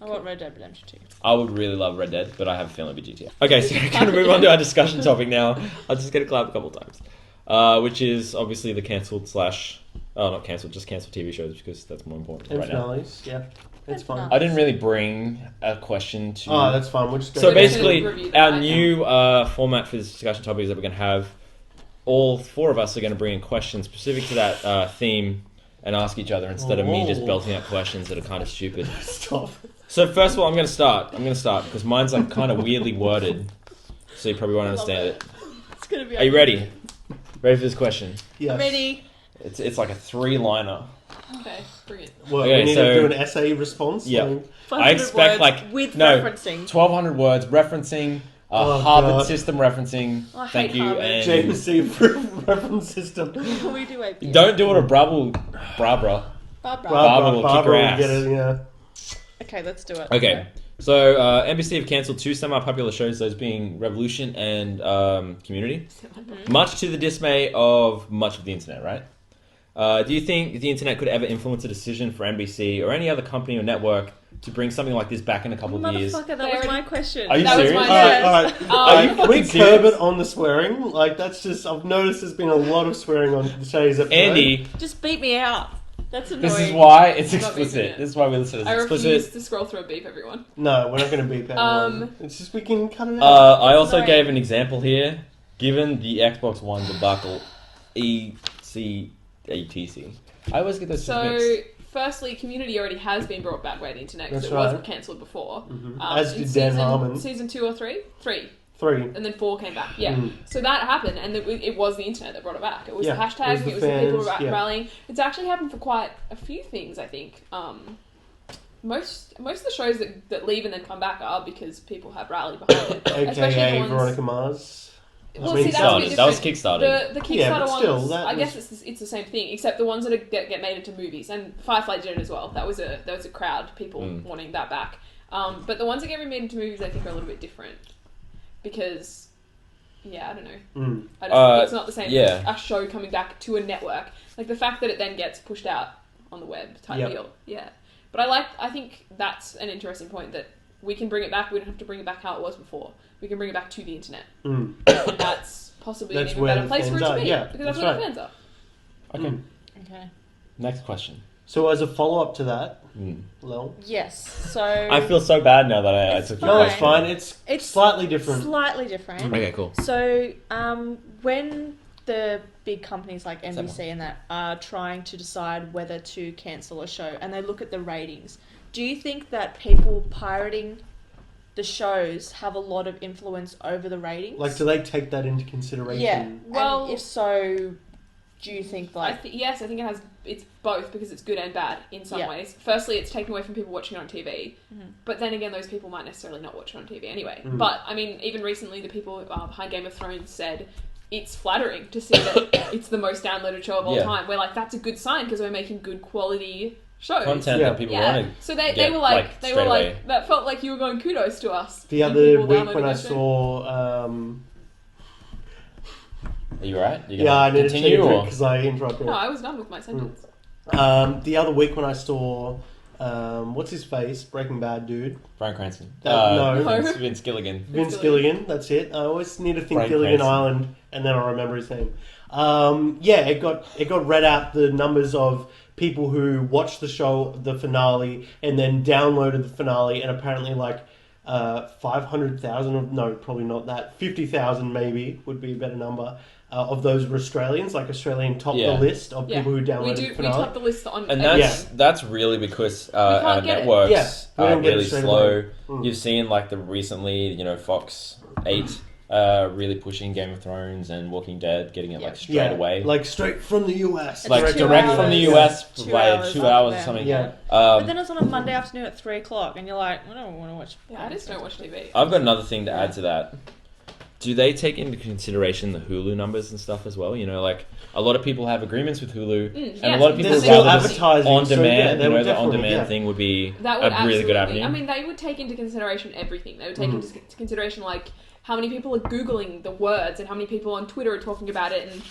I want Red Dead Redemption 2. I would really love Red Dead, but I have a feeling it'll be GTA. Okay, so we're going to move on to our discussion topic now. I'll just get it clapped a couple of times. Which is obviously the cancelled not cancelled, just cancelled TV shows because that's more important And right now. finales. Yeah. It's fine. I didn't really bring a question to... Oh, that's fine. We'll just go. So We're just basically, gonna review that our right new format for this discussion topic is that we're going to have all four of us are going to bring in questions specific to that theme and ask each other instead of me just Oh. belting out questions that are kind of stupid. Stop. So first of all, I'm going to start because mine's like kind of weirdly worded, so you probably won't understand it. It's gonna be. Are you ready? Ready for this question? Yes. Ready? It's like a 3-liner. Okay, bring it. Well, Okay, we need so- to do an essay response. Yeah. Like, 500 I expect words like with no referencing. 1,200 words referencing Oh, Harvard God. system referencing. I Thank hate you Harvard. and JPC reference system. we do APA. don't do it or Brabra. Barbara. Barbara will kick her will ass. get it, yeah. Okay, let's do it. Okay, so NBC have cancelled two semi-popular shows, those being Revolution and Community, much to the dismay of much of the internet, right? Do you think the internet could ever influence a decision for NBC or any other company or network to bring something like this back in a couple of years? Motherfucker, that was my question. Are you That was serious? mine. Alright. Are you We fucking curb serious? it on the swearing. Like, that's just... I've noticed there's been a lot of swearing on today's episode. Andy, Just beat me out. That's annoying. this is why it's I'm not beeping explicit. it. This is why we listen to I this refuse explicit. to scroll through a beep, everyone. No, we're not going to beep anyone. It's just we can cut it out. I also Sorry. gave an example here. Given the Xbox One debacle, ECATC. I always get those two So, mixed. firstly, Community already has been brought back by the internet because That's it right. wasn't cancelled before. As in did Dan Harmon. Season 2 or 3? 3. 3. And then 4 came back. Yeah. So that happened, and it was the internet that brought it back. It was the Yeah, hashtag. it was the It was the people fans, yeah. rallying. It's actually happened for quite a few things, I think. Most of the shows that leave and then come back are because people have rallied behind it. Especially AKA the ones... Veronica Mars. Well, mean, see, that's a bit that was different. Kickstarted. The Kickstarter Yeah, but still, ones, that I was- guess it's the same thing, except the ones that get made into movies, and Firefly did it as well. That was a crowd, people wanting that back. But the ones that get remade into movies, I think, are a little bit different because, yeah, I don't know. I just think it's not the same. Yeah. A show coming back to a network, like the fact that it then gets pushed out on the web type deal. Yeah, but I think that's an interesting point that we can bring it back. We don't have to bring it back how it was before. We can bring it back to the internet, and that's possibly an even better place for it to be. Yeah, because that's where the fans are. Okay. Okay. Next question. So as a follow-up to that, Lel? Yes. So I feel so bad now that I It's took fine. No, your it's question. fine. It's slightly different. Slightly different. Okay, cool. So, when the big companies like NBC and that are trying to decide whether to cancel a show and they look at the ratings, do you think that people pirating the shows have a lot of influence over the ratings? Like, do they take that into consideration? Yeah. Well- and if so, do you think like... Yes, I think it's both because it's good and bad in some ways. Firstly, it's taken away from people watching it on TV, but then again, those people might necessarily not watch it on TV anyway. But, I mean, even recently, the people behind Game of Thrones said it's flattering to see that it's the most downloaded show of all time. We're like, that's a good sign because we're making good quality shows. Content that people want to So they get, were like, like, straight away. that felt like you were going kudos to us. The You other people week downloading when I that show. saw... Are you right? yeah, I need to take a continue drink or? because I interrupted. No, I was done with my sentence. The other week when I saw... what's his face? Breaking Bad dude. Bryan Cranston. No. Vince Gilligan. Vince Gilligan, that's it. I always need to think Bryan Gilligan Cranston. Island, and then I'll remember his name. It got read out the numbers of people who watched the show, the finale, and then downloaded the finale, and apparently 500,000 no, probably not that. 50,000 maybe would be a better number. Of those were Australians, like Australian top the list of people who downloaded the We finale. top the list on And everything. that's really because our can't get it. networks we are don't get it really straight slow. away. You've seen the recently, Fox 8 really pushing Game of Thrones and Walking Dead, getting it straight away. Like straight from the US. Like 2 direct hours. from the Yeah. US, 2 by hours 2 hours or after something. Yeah. but then it's on a Monday afternoon at 3 o'clock and you're like, I don't want to watch... Yeah, I just don't watch TV. I've got another thing to add to that. Do they take into consideration the Hulu numbers and stuff as well? A lot of people have agreements with Hulu, and a lot of people There's would still rather just advertising, on so demand. they would The on definitely, demand thing would be That would a really good absolutely- avenue. I mean, they would take into consideration everything. They would take into consideration how many people are Googling the words and how many people on Twitter are talking about it, and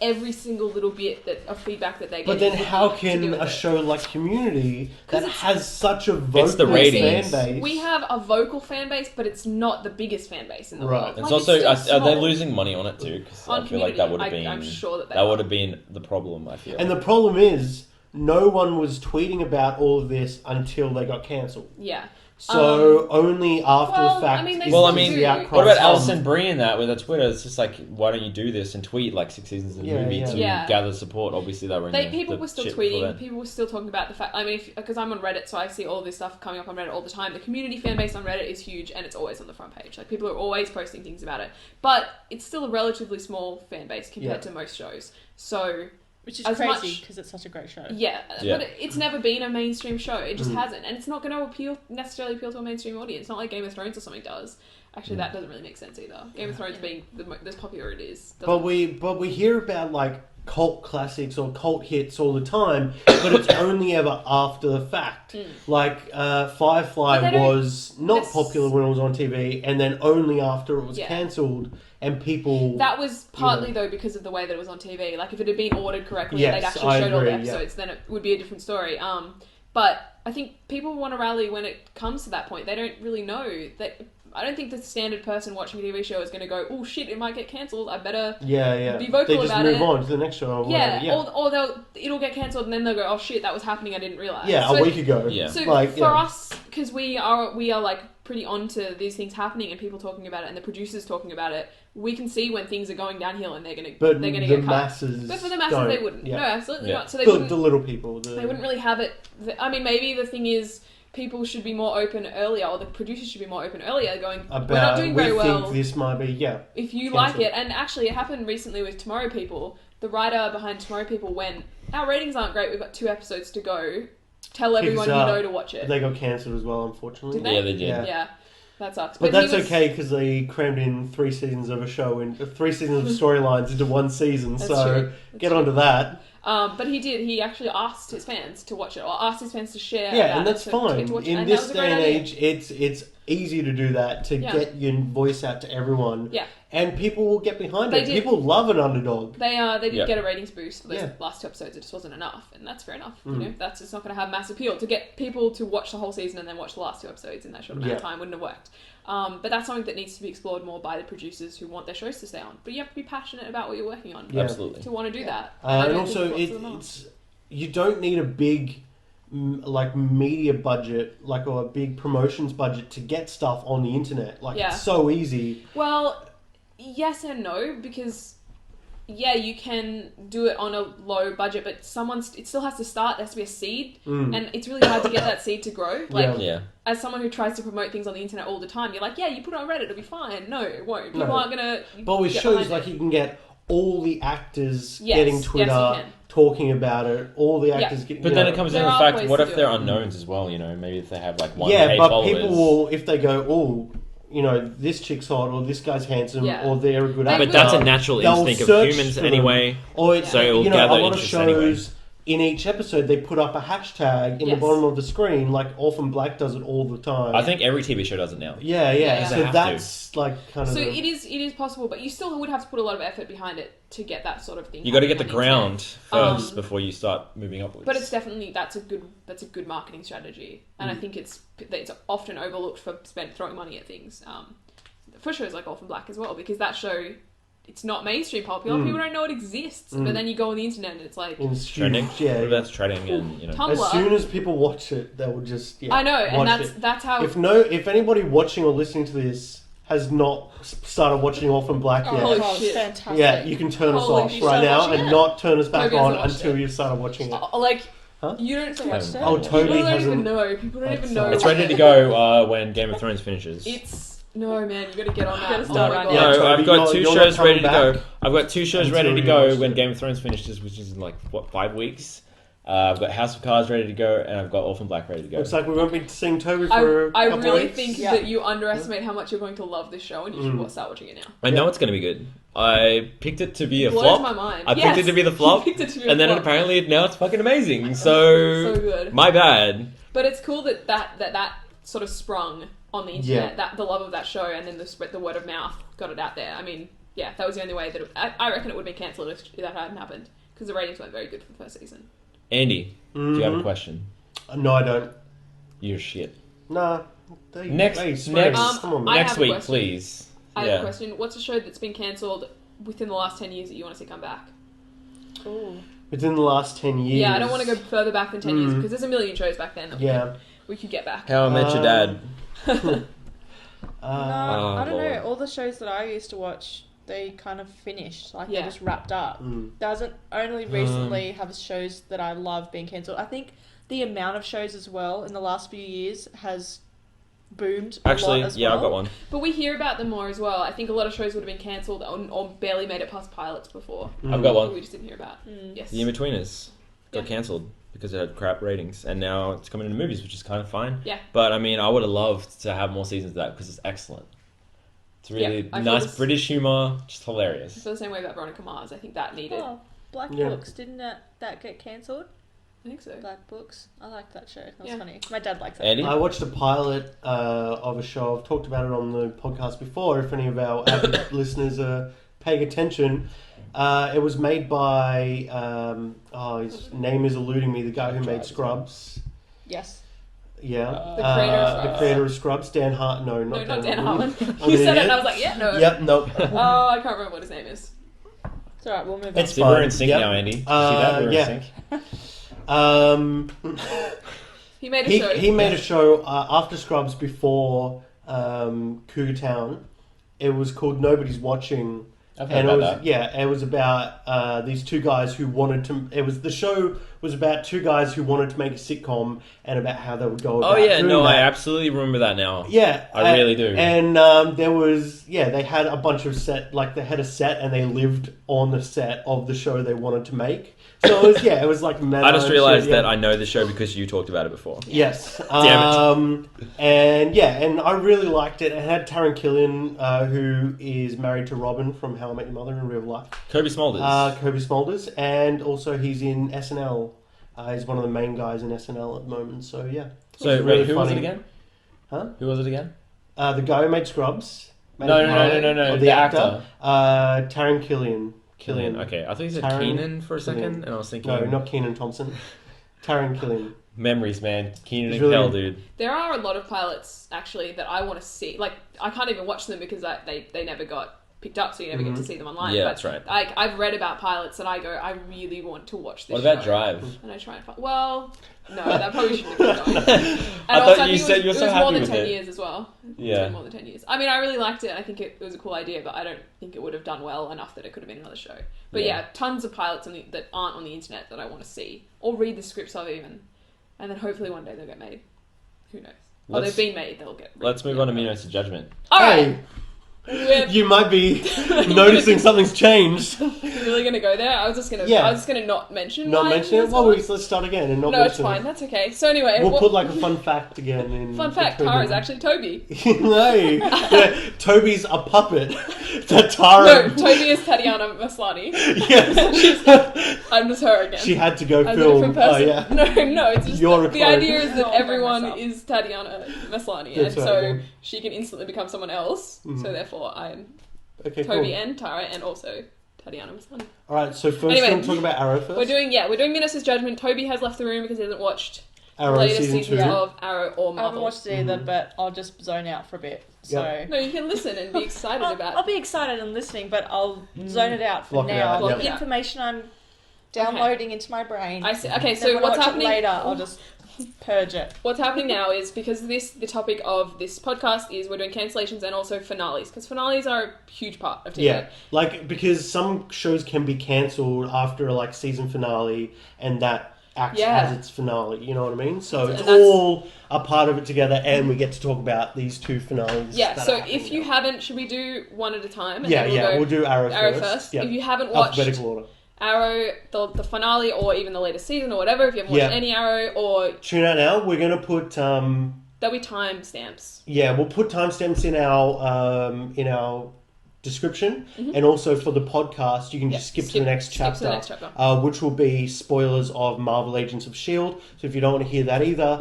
every single little bit of feedback that they get. But then how can a show like Community that has such a vocal the fan ratings. base... We have a vocal fan base, but it's not the biggest fan base in the world. It's Like, also still are they small. losing money on it too? Because I On feel like that would have Community, been I'm sure that they would are. have been the problem. I feel. And the problem is, no one was tweeting about all of this until they got cancelled. Yeah. So only after the fact. I mean, they is still I mean, do. the outcry what about from- Alison Brie in that with her Twitter? It's just like, why don't you do this and tweet 6 seasons of the movie to Yeah. gather support? Obviously, they were in People the were still shit tweeting. before then. People were still talking about the fact. I mean, because I'm on Reddit, so I see all this stuff coming up on Reddit all the time. The community fan base on Reddit is huge, and it's always on the front page. People are always posting things about it. But it's still a relatively small fan base compared to most shows. So, Which is as crazy much- because it's such a great show. yeah. Yeah. But it's never been a mainstream show. It just hasn't, and it's not going to necessarily appeal to a mainstream audience. Not like Game of Thrones or something does. Actually, that doesn't really make sense either. Game of Thrones being as popular it is. But we hear about cult classics or cult hits all the time, but it's only ever after the fact. Firefly But they don't- was not popular when it was on TV, and then only after it was cancelled and people... That was partly though because of the way that it was on TV. If it had been ordered correctly, Yes, and they'd actually I showed all the agree, episodes, then it would be a different story. But I think people want to rally when it comes to that point. They don't really know that. I don't think the standard person watching a TV show is going to go, "Oh shit, it might get cancelled. I better be vocal They just about move it." on to the next show or whatever. Yeah, or it'll get cancelled, and then they'll go, "Oh shit, that was happening. I didn't realize." yeah, So a week ago. Yeah. So Like, for yeah. us, because we are pretty onto these things happening and people talking about it and the producers talking about it, we can see when things are going downhill and they're gonna But get the cut. masses But for the masses, don't. they wouldn't. Yeah. No, absolutely Yeah. not. So they The wouldn't. little people. They wouldn't really have it. I mean, maybe the thing is people should be more open earlier, or the producers should be more open earlier, going, About, we're not doing very well. think this might be, If you cancel. like it, and actually it happened recently with Tomorrow People, the writer behind Tomorrow People went, our ratings aren't great, we've got 2 episodes to go, tell everyone you know to watch it. They got cancelled as well, unfortunately. Did they? Yeah, they did. Yeah, that sucks. But that's he was, okay because they crammed in 3 seasons of a show and 3 seasons of storylines into 1 season. That's so true. get onto that. But he actually asked his fans to watch it, or asked his fans to share. Yeah, and that's to fine. get to watch it. In And this that was a day great and idea. age, it's easy to do that to get your voice out to everyone. Yeah. And people will get behind They it. did. People love an underdog. They did get a ratings boost for those Yeah. last 2 episodes. It just wasn't enough, and that's fair enough. Mm. You know, it's not going to have mass appeal to get people to watch the whole season and then watch the last 2 episodes in that short amount of time. Wouldn't have worked. But that's something that needs to be explored more by the producers who want their shows to stay on. But you have to be passionate about what you're working on Absolutely. to want to do that. And I don't also, think lots of them are. it's you don't need a big like media budget, like, or a big promotions budget to get stuff on the internet. Like, it's so easy. Well, yes and no, because you can do it on a low budget, but it still has to start. There has to be a seed, and it's really hard to get that seed to grow. Like, as someone who tries to promote things on the internet all the time, you're like, you put it on Reddit, it'll be fine. No, it won't. People aren't gonna. But with shows, like, you can get all the actors getting Twitter, talking about it. All the actors getting. But then it comes down to the fact: what if they're it. unknowns as well? You know, maybe if they have like 1K Yeah, but followers. people will, if they go, oh, you know, this chick's hot, or this guy's handsome, or they're a good actor. But that's a natural instinct of humans anyway. Or it's, so it will you know, gather a lot of interest shows. anyway. In each episode, they put up a hashtag in the bottom of the screen, like Orphan Black does it all the time. I think every TV show does it now. Yeah. So They have that's like kind of. So it is possible, but you still would have to put a lot of effort behind it to get that sort of thing. You got to get the happening on ground internet. first before you start moving upwards. But it's definitely that's a good marketing strategy, and I think it's often overlooked for throwing money at things. For shows like Orphan Black as well, because that show. It's not mainstream popular. People don't know it exists. But then you go on the internet and it's like... It's trending. Yeah. What if that's trending and, you know... Tumblr. As soon as people watch it, they will just... Yeah, I know, and that's how... If anybody watching or listening to this has not started watching Orphan Black yet... holy Oh, shit. fantastic. Yeah, you can turn us Holy off shit. right now and not turn us back Toby on hasn't watched until it. you've started watching it. Like... Huh? You don't So watched it? Oh, People Toby don't hasn't... even know. People don't even know. It's ready to go when Game of Thrones finishes. No, man, you gotta get on that. gotta start right God. now. No, Toby, I've got you're 2 not shows ready to coming go. back I've got 2 shows until ready to you go watch when it. Game of Thrones finishes, which is in like, 5 weeks. I've got House of Cards ready to go, and I've got Orphan Black ready to go. Looks like we won't be seeing Toby for I a couple really weeks. think that you underestimate how much you're going to love this show, and you should start watching it now. I know it's going to be good. I picked it to be a Blows flop. my mind. I picked it to be the flop, You picked it to be a and then flop. apparently now it's fucking amazing. So good. my bad. But it's cool that sort of sprung on the internet, that the love of that show, and then the word of mouth got it out there. I mean, that was the only way that I reckon it would have been cancelled if that hadn't happened, because the ratings weren't very good for the first season. Andy, do you have a question? No, I don't. You're shit. Nah. Next Come on, man. I next have a week, question. please. I have a question. What's a show that's been cancelled within the last 10 years that you want to see come back? Ooh. Within the last 10 years. Yeah, I don't want to go further back than 10 years, because there's a million shows back then that we could get back. How I Met Your Dad. No, I don't Lord. know. All the shows that I used to watch, they kind of finished. Like, they Yeah. just wrapped up. Doesn't only recently have shows that I love being cancelled. I think the amount of shows as well in the last few years has boomed a Actually, lot as well. I've got one. But we hear about them more as well. I think a lot of shows would have been cancelled or barely made it past pilots before. I've got one. We just didn't hear about. Yes. The In-Betweeners got Yeah. cancelled because it had crap ratings, and now it's coming into movies, which is kind of fine. Yeah. But I mean, I would have loved to have more seasons of that because it's excellent. It's really I feel nice this- British humor, just I hilarious. feel the same way about Veronica Mars. I think that needed. Oh, Black Yeah. Books. Didn't that get cancelled? I think so. Black Books. I liked that show. That was Yeah. funny. My dad likes it. Andy? I watched a pilot of a show. I've talked about it on the podcast before. If any of our avid listeners are paying attention, it was made by his name is eluding me. The guy who made Scrubs. Yes. Yeah, The creator of Scrubs. the creator of Scrubs, Dan Hart. No, No, not not Dan Harmon. Harmon. I'm You an said it, idiot. and I was like, yeah, no. Yep, nope. Oh, I can't remember what his name is. It's alright, we'll move on. It's See, we're in fine. sync Yep. now, Andy. Did you see that? We're yeah. in sync. He made a show. He made a show after Scrubs, before Cougar Town. It was called Nobody's Watching, I've heard And about that. it was about these two guys who wanted to. The show was about two guys who wanted to make a sitcom and about how they would go about. Oh yeah, doing no, that. I absolutely remember that now. Yeah, I really do. And there was they had a bunch of they had a set and they lived on the set of the show they wanted to make. So it was like meta. I just realized shit, that I know the show because you talked about it before. Yes. Damn And I really liked it. It had Taron Killian, who is married to Robin from How I Met Your Mother in real life. Kobe Smulders. Kobe Smulders, and also he's in SNL. He's one of the main guys in SNL at the moment. So yeah. So It's wait, really who was it funny. again? Huh? Who was it again? The guy who made Scrubs. No. Or The actor. Taron Killian. Killian. Okay, I thought you said Taron Keenan for a second, Killian. and I was thinking. No, not Keenan Thompson. Taron Killian. Memories, man. Keenan He's and really- Kel, dude. There are a lot of pilots actually that I want to see. Like I can't even watch them because they never got picked up, so you never get to see them online. Yeah, but that's right. I've read about pilots and I go, I really want to watch this. What about show. Drive? And I try and find. Well, no, that probably shouldn't have been done. I And also, thought you think said you were it so was happy more than with 10 it. years as well. Yeah. More than 10 years. I mean, I really liked it. I think it was a cool idea, but I don't think it would have done well enough that it could have been another show. But Yeah. yeah, tons of pilots that aren't on the internet that I want to see or read the scripts of even, and then hopefully one day they'll get made. Who knows? Or Let's- they've been made. They'll get. Let's move on to Minos to Judgment. All right. Hey, We're you might be noticing something's changed. really gonna go there. I was just gonna. Yeah. I was just gonna not mention. Not mine mention it? as Well, well. let's start again and not No, it's mention fine. it. That's okay. So anyway, We'll put like a fun fact again in. fun fact: between Tara's them. actually Toby. No, yeah, Toby's a puppet. That Tara. No, Toby is Tatiana Maslany. Yes. I'm just her again. She had to go I'm a film. different person. Oh yeah. No, it's just You're a the clone. idea is that Oh, everyone myself. is Tatiana Maslany, That's and right, so yeah. she can instantly become someone else. Mhm. So therefore, I'm Okay, Toby cool. and Tara, and also Tatiana Maslany. All right, so first Anyway, we're going to talk about Arrow first. We're doing Minos' Judgment. Toby has left the room because he hasn't watched the Arrow latest season seasons 2. of Arrow or I haven't Marvel. watched it either, Mhm. but I'll just zone out for a bit. So Yep. No, you can listen and be excited about. I'll be excited and listening, but I'll zone it out for Block it now. out, The yep. Yeah. information I'm downloading into my brain. I see. Okay, Then so when I what's watch it happening later? I'll just purge it. What's happening now is because the topic of this podcast is we're doing cancellations and also finales because finales are a huge part of TV. Yeah, like because some shows can be cancelled after like season finale, and that acts Yeah. as its finale. You know what I mean? So And it's that's- all a part of it together, and we get to talk about these two finales. Yeah, that so are happening if you now. haven't, should we do one at a time? And yeah, then we'll do Arrow Arrow first. first. Yeah, If you haven't watched alphabetical order. Arrow, the finale, or even the latest season, or whatever, if you haven't watched Yeah. any Arrow, or Tune out now. We're gonna put there'll be timestamps. we'll put timestamps in our description, Mhm. and also for the podcast, you can Yeah, just skip to the next skip chapter. to the next chapter. Which will be spoilers of Marvel Agents of S.H.I.E.L.D. So if you don't want to hear that either,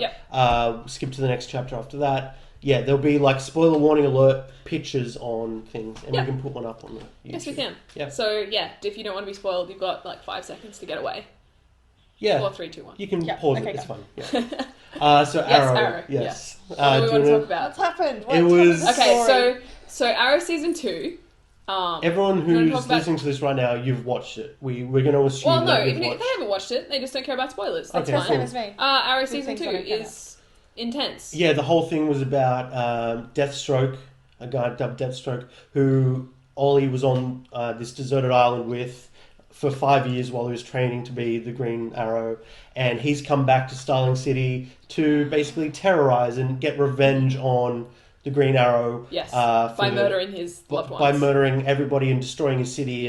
skip to the next chapter after that. Yeah, there'll be like spoiler warning alert pictures on things, and Yeah. we can put one up on the YouTube. Yes, we can. Yeah. So yeah, if you don't want to be spoiled, you've got like 5 seconds to get away. Yeah, 4, 3, 2, 1. you can Yeah, pause okay, it, it's go. fine. Yeah. So Arrow. Arrow, Yes. What do we want to do you talk wanna- about? What's happened? It was- Okay, so Arrow season 2. Everyone you wanna who's talk about- listening to this right now, you've watched it. We're going to assume Well, no, that you've even if watched. they haven't watched it, they just don't care about spoilers. That's Okay, fine. cool. Same as me. Arrow Two season things 2 I don't care is intense. Yeah, the whole thing was about Deathstroke, a guy dubbed Deathstroke, who Ollie was on this deserted island with for 5 years while he was training to be the Green Arrow, and he's come back to Starling City to basically terrorize and get revenge on the Green Arrow. Yes, for by the- murdering his loved ones. by murdering everybody and destroying his city,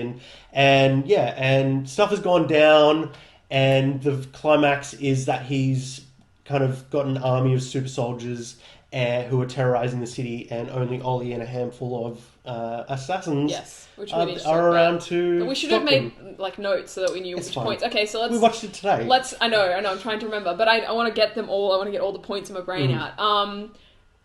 and stuff has gone down, and the climax is that he's kind of got an army of super soldiers who are terrorizing the city, and only Ollie and a handful of assassins Yes, which we need to talk are about. around to. But we should have stop made them. like notes so that we knew It's which fine. points. Okay, so We watched it today. I know, I'm trying to remember, but I want to get them all. I want to get all the points in my brain Mm. out.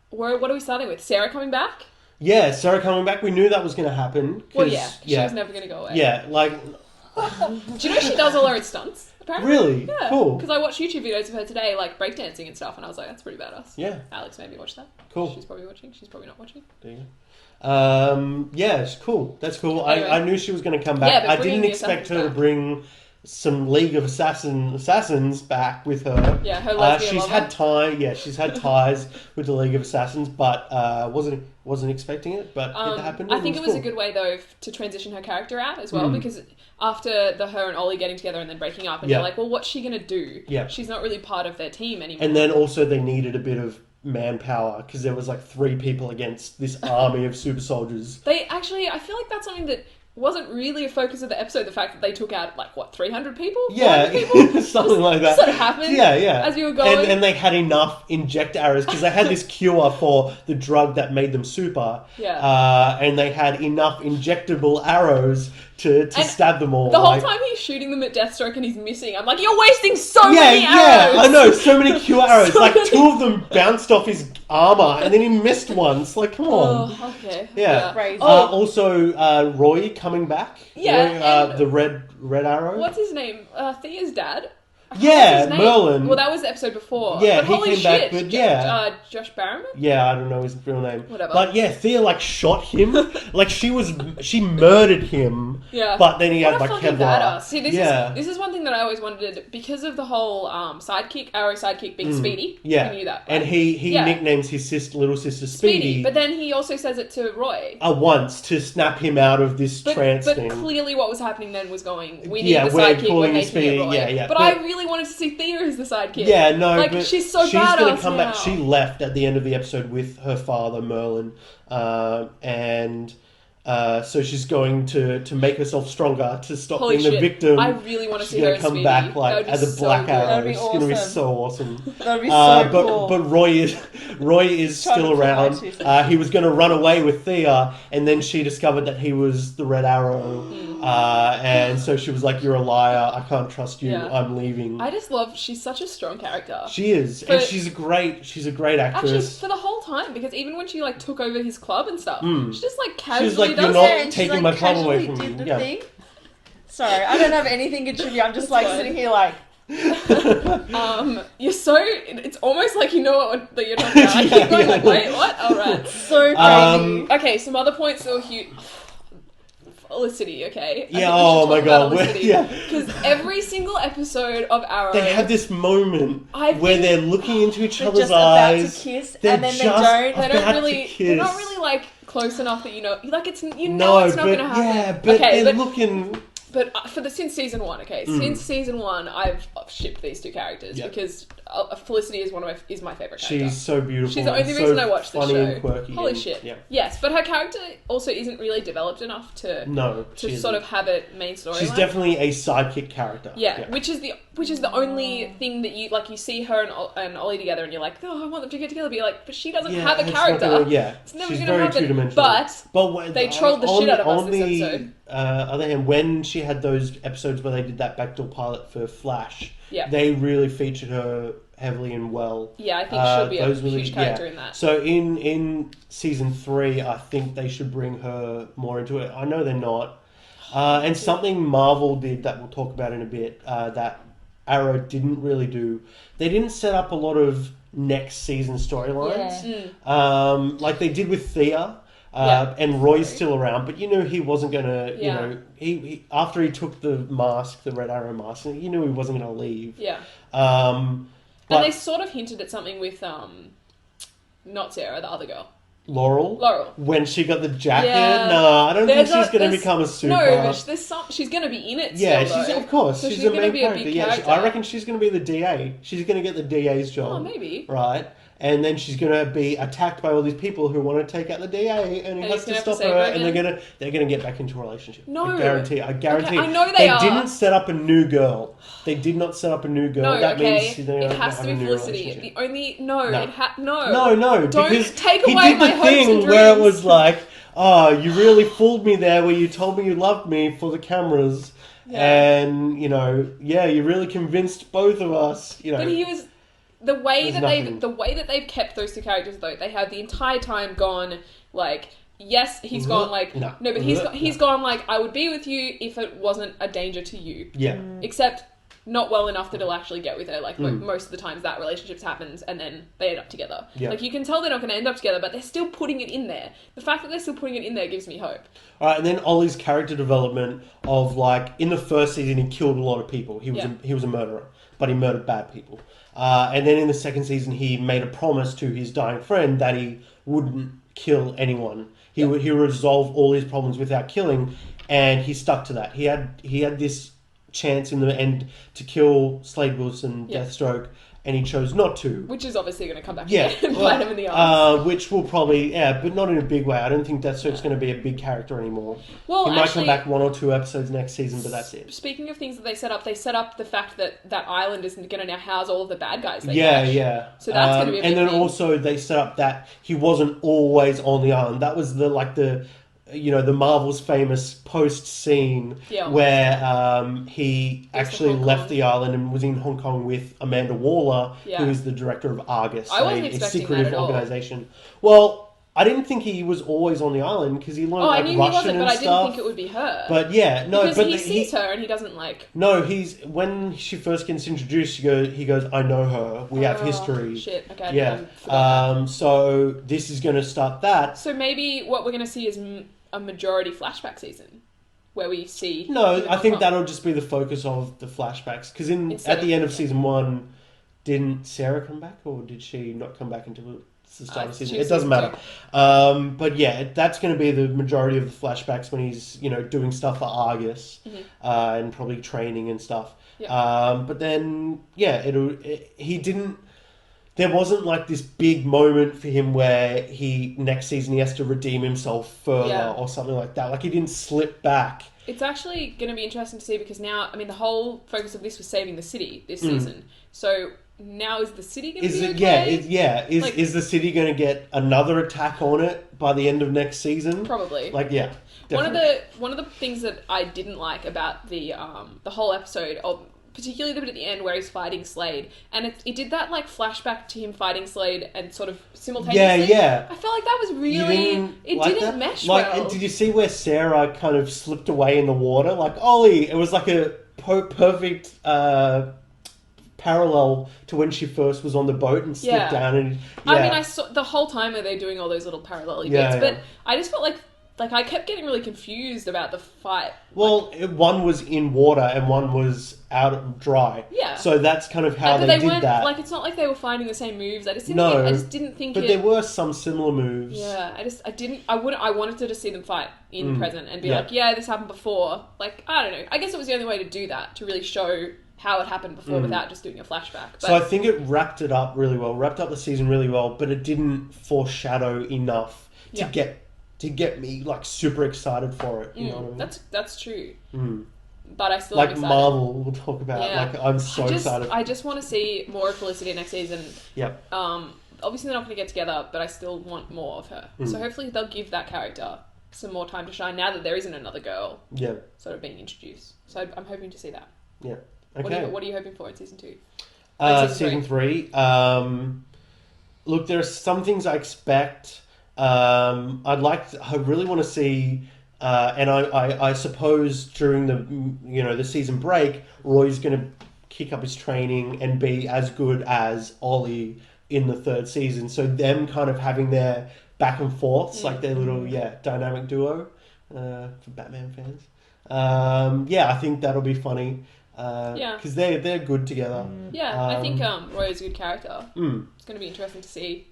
What are we starting with? Sarah coming back? Yeah, Sarah coming back. We knew that was going to happen. Well, yeah, she was never going to go away. Yeah, like Do you know she does all her own stunts? Apparently. really Yeah. cool. Because I watched YouTube videos of her today, like breakdancing and stuff, and I was like, that's pretty badass. Yeah, Alex made me watch that. cool. She's probably watching. She's probably not watching. There you go. Yeah, it's cool. That's cool. Anyway. I knew she was going to come back. Yeah, but I bringing didn't the expect her assassins to bring some League of Assassins back with her. Yeah, her lesbian she's lover. she's had ties with the League of Assassins, but wasn't expecting it. But it happened. I think it was cool. a good way though to transition her character out as well, because after her and Ollie getting together and then breaking up, and you're like, well, what's she gonna do? Yeah. She's not really part of their team anymore. And then also they needed a bit of manpower because there was like 3 people against this army of super soldiers. I feel like that's something that wasn't really a focus of the episode, the fact that they took out, 300 people? Yeah, people? something like that. Sort of happened as you were going. And they had enough inject arrows, because they had this cure for the drug that made them super. Yeah. And they had enough injectable arrows to stab them all. The whole time he's shooting them at Deathstroke and he's missing, I'm like, you're wasting so many arrows! Yeah, I know, so many cure arrows. 2 of them bounced off his armor, and then he missed one. It's like, come on. Oh, okay. Yeah. Crazy. Also, Roy coming back. Yeah, Roy, the red arrow. What's his name? Thea's dad? Yeah, What's his name? Merlin. Well, that was the episode before. Yeah, but he holy came back, shit. but yeah. Josh Barrowman? Yeah, I don't know his real name. Whatever. But yeah, Thea shot him. she murdered him. Yeah. But then he had What a fucking Kevlar. badass. See, this is one thing that I always wanted, because of the whole Arrow sidekick being Speedy. Yeah. You knew that, right? And he nicknames his little sister Speedy. But then he also says it to Roy. Once to snap him out of this trance but thing. clearly what was happening then was going, we need Yeah, the we're sidekick, calling we're him making Speedy, it Roy. yeah. But I really wanted to see Thea as the sidekick. Yeah, no, but she's so she's badass gonna come now. back. She left at the end of the episode with her father Merlin, so she's going to make herself stronger to stop Holy being the shit. victim. I really want to see She's her gonna as come Speedy. back That would be as a so black good. arrow. That'd be It's gonna be awesome. so awesome. That'd be so cool. But Roy is Trying to still put my around. 2 cents. He was going to run away with Thea, and then she discovered that he was the Red Arrow, and so she was like, "You're a liar. I can't trust you. Yeah. I'm leaving." I just love, she's such a strong character. She is, and she's a great Actually, actress. for the whole time, because even when she took over his club and stuff, she just casually She's like, does "You're it. not and she, taking my club away casually from did me." the Yeah. thing. Sorry, I don't have anything to contribute. I'm just fine. sitting here like. You're so, it's almost like you know what that you're talking about. I keep going wait, what? Alright. So crazy. Okay, some other points that were huge. Felicity, okay? Yeah, oh my god. Yeah. Because every single episode of Arrow... They have this moment I where think they're looking into each They're other's just about eyes. to kiss, They're and then they just don't. They about don't to really... kiss. They're not really, close enough that it's... it's No, not but going to happen. yeah, but okay, they're looking... But since season 1, okay, since season 1, I've shipped these 2 characters because Felicity is is my favorite character. She's so beautiful. She's the only so reason I watched the funny show. And quirky Holy and, shit! Yeah. Yes, but her character also isn't really developed enough to sort of have a main storyline. She's definitely a sidekick character. Yeah, which is the only thing that you see her and Ollie together, and you're like, oh, I want them to get together. But you're like, but she doesn't have a it's character. not gonna, It's never she's gonna very happen. two-dimensional. But they trolled the shit out of us this episode. Other hand, when she had those episodes where they did that backdoor pilot for Flash, they really featured her heavily and well. Yeah, I think she'll be a huge character in that. So in season 3, I think they should bring her more into it. I know they're not. And something Marvel did that we'll talk about in a bit, that Arrow didn't really do. They didn't set up a lot of next season storylines. Like they did with Thea. And Roy's still around, but you knew he wasn't gonna. You know, he after he took the mask, the Red Arrow mask, you knew he wasn't gonna leave. Yeah. But and they sort of hinted at something with not Sarah, the other girl. Laurel. When she got the jacket, Yeah. no, I don't think she's gonna become a super. No, but she's gonna be in it. Yeah, still, she's though. of course So she's she's a gonna main be a character. big Yeah, character. I reckon she's gonna be the DA. She's gonna get the DA's job. Oh, maybe. Right. And then she's gonna be attacked by all these people who want to take out the DA, and he has to stop her. And they're gonna get back into a relationship. No, I guarantee. Okay, I know they are. didn't set up a new girl. They did not set up a new girl. No, That okay. means they're It gonna has have to a be new Felicity. relationship. The only No. no. Don't because take he away did my the hopes thing and where it dreams. was like, oh, you really fooled me there, where you told me you loved me for the cameras, and you really convinced both of us. But he was the way There's that they've kept those 2 characters though. They have the entire time gone like. Yes, he's gone like No. but he's gone like I would be with you if it wasn't a danger to you. Yeah. Except not well enough that he'll actually get with her. Like most of the times that relationship happens and then they end up together. Yeah. Like you can tell they're not going to end up together, but they're still putting it in there. The fact that they're still putting it in there gives me hope. All right, and then Ollie's character development of like in the first season he killed a lot of people. He was a murderer, but he murdered bad people. And then in the second season he made a promise to his dying friend that he wouldn't kill anyone. He would resolve all his problems without killing, and he stuck to that. He had this chance in the end to kill Slade Wilson, Deathstroke, and he chose not to. Which is obviously going to come back Yeah, and bite him in the arse. which will probably, but not in a big way. I don't think Deathstroke's going to be a big character anymore. Well, he might actually, come back 1 or 2 episodes next season, but that's it. Speaking of things that they set up the fact that that island isn't going to now house all of the bad guys. Yeah. So that's going to be a big and then thing. also they set up that he wasn't always on the island. That was the Marvel's famous post scene where he actually left the island and was in Hong Kong with Amanda Waller, who is the director of Argus, I wasn't a expecting secretive that at all. organization. Well, I didn't think he was always on the island because he learned I knew Russian he wasn't, but and I stuff. didn't think it would be her. But because he sees her and he doesn't like. No, when she first gets introduced, he goes, "I know her. We have history." Shit. Okay. Yeah. So this is going to start that. So maybe what we're going to see is a majority flashback season, where we see. No, I think that'll just be the focus of the flashbacks. Because at the end of season 1, didn't Sarah come back, or did she not come back until the start of the season? It doesn't matter. But yeah, that's going to be the majority of the flashbacks when he's doing stuff for Argus and probably training and stuff. Yeah. But then he didn't. There wasn't like this big moment for him where next season he has to redeem himself further or something like that. Like he didn't slip back. It's actually going to be interesting to see because now, the whole focus of this was saving the city this season. So now is the city going to be okay? Is the city going to get another attack on it by the end of next season? Probably. Definitely. One of the things that I didn't like about the whole episode, particularly the bit at the end where he's fighting Slade, and it did that like flashback to him fighting Slade and sort of simultaneously. Yeah. I felt like that was really didn't mesh well. And did you see where Sarah kind of slipped away in the water? Like Ollie, it was like a perfect parallel to when she first was on the boat and slipped down. And I saw the whole time that they're doing all those little parallel bits, but I just felt like I kept getting really confused about the fight. Well, one was in water and one was out dry. Yeah. So that's kind of how they did that. Like, it's not like they were finding the same moves. I just didn't think. But there were some similar moves. Yeah, I wanted to just see them fight in present and be like, yeah, this happened before. Like, I don't know. I guess it was the only way to do that, to really show how it happened before without just doing a flashback. But, so I think it wrapped up the season really well, but it didn't foreshadow enough to get me like super excited for it. You know what I mean? That's true. But I still like am excited. Marvel we'll talk about. Yeah. Like I'm so excited. I just want to see more of Felicity next season. Yep. Obviously they're not going to get together, but I still want more of her. So hopefully they'll give that character some more time to shine now that there isn't another girl. Yeah. Sort of being introduced. So I'm hoping to see that. Yeah. Okay. What are you hoping for in season 2? Season 3. Look, there are some things I expect. I really want to see, and I suppose during the season break, Roy's going to kick up his training and be as good as Ollie in the 3rd season. So them kind of having their back and forths, like their little dynamic duo for Batman fans. I think that'll be funny. Because they're good together. I think Roy is a good character. It's going to be interesting to see.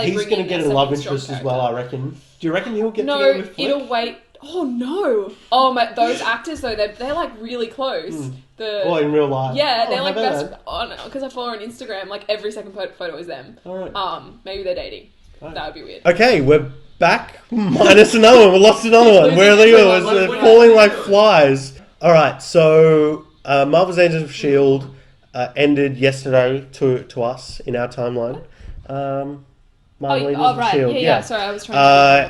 He's going to get a love interest as well, I reckon. Do you reckon he'll get together with Flick? It'll wait. Oh, no. Oh, my, those actors, though, they're like really close. In real life. Yeah, they're like best... Oh, no, because I follow her on Instagram, like every second photo is them. All right. Maybe they're dating. Right. That would be weird. Okay, we're back. Minus another one. We lost another one. Where are they going? They're falling like flies. All right, so Marvel's Agents of S.H.I.E.L.D. Ended yesterday to us in our timeline. Marvel Agents of S.H.I.E.L.D. Yeah, sorry, I was trying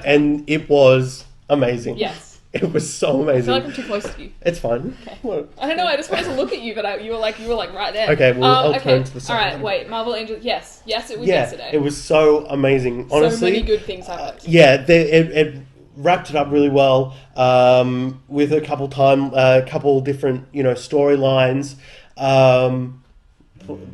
to... and it was amazing. Yes. It was so amazing. I feel like I'm too close to you. It's fine. Okay. Well, I don't know, I just wanted to look at you, but you were like right there. Okay, well, I'll turn to the side. Alright, wait, Marvel Angels, yes, it was yesterday. It was so amazing. Honestly, so many good things happened. It wrapped it up really well with a couple different storylines.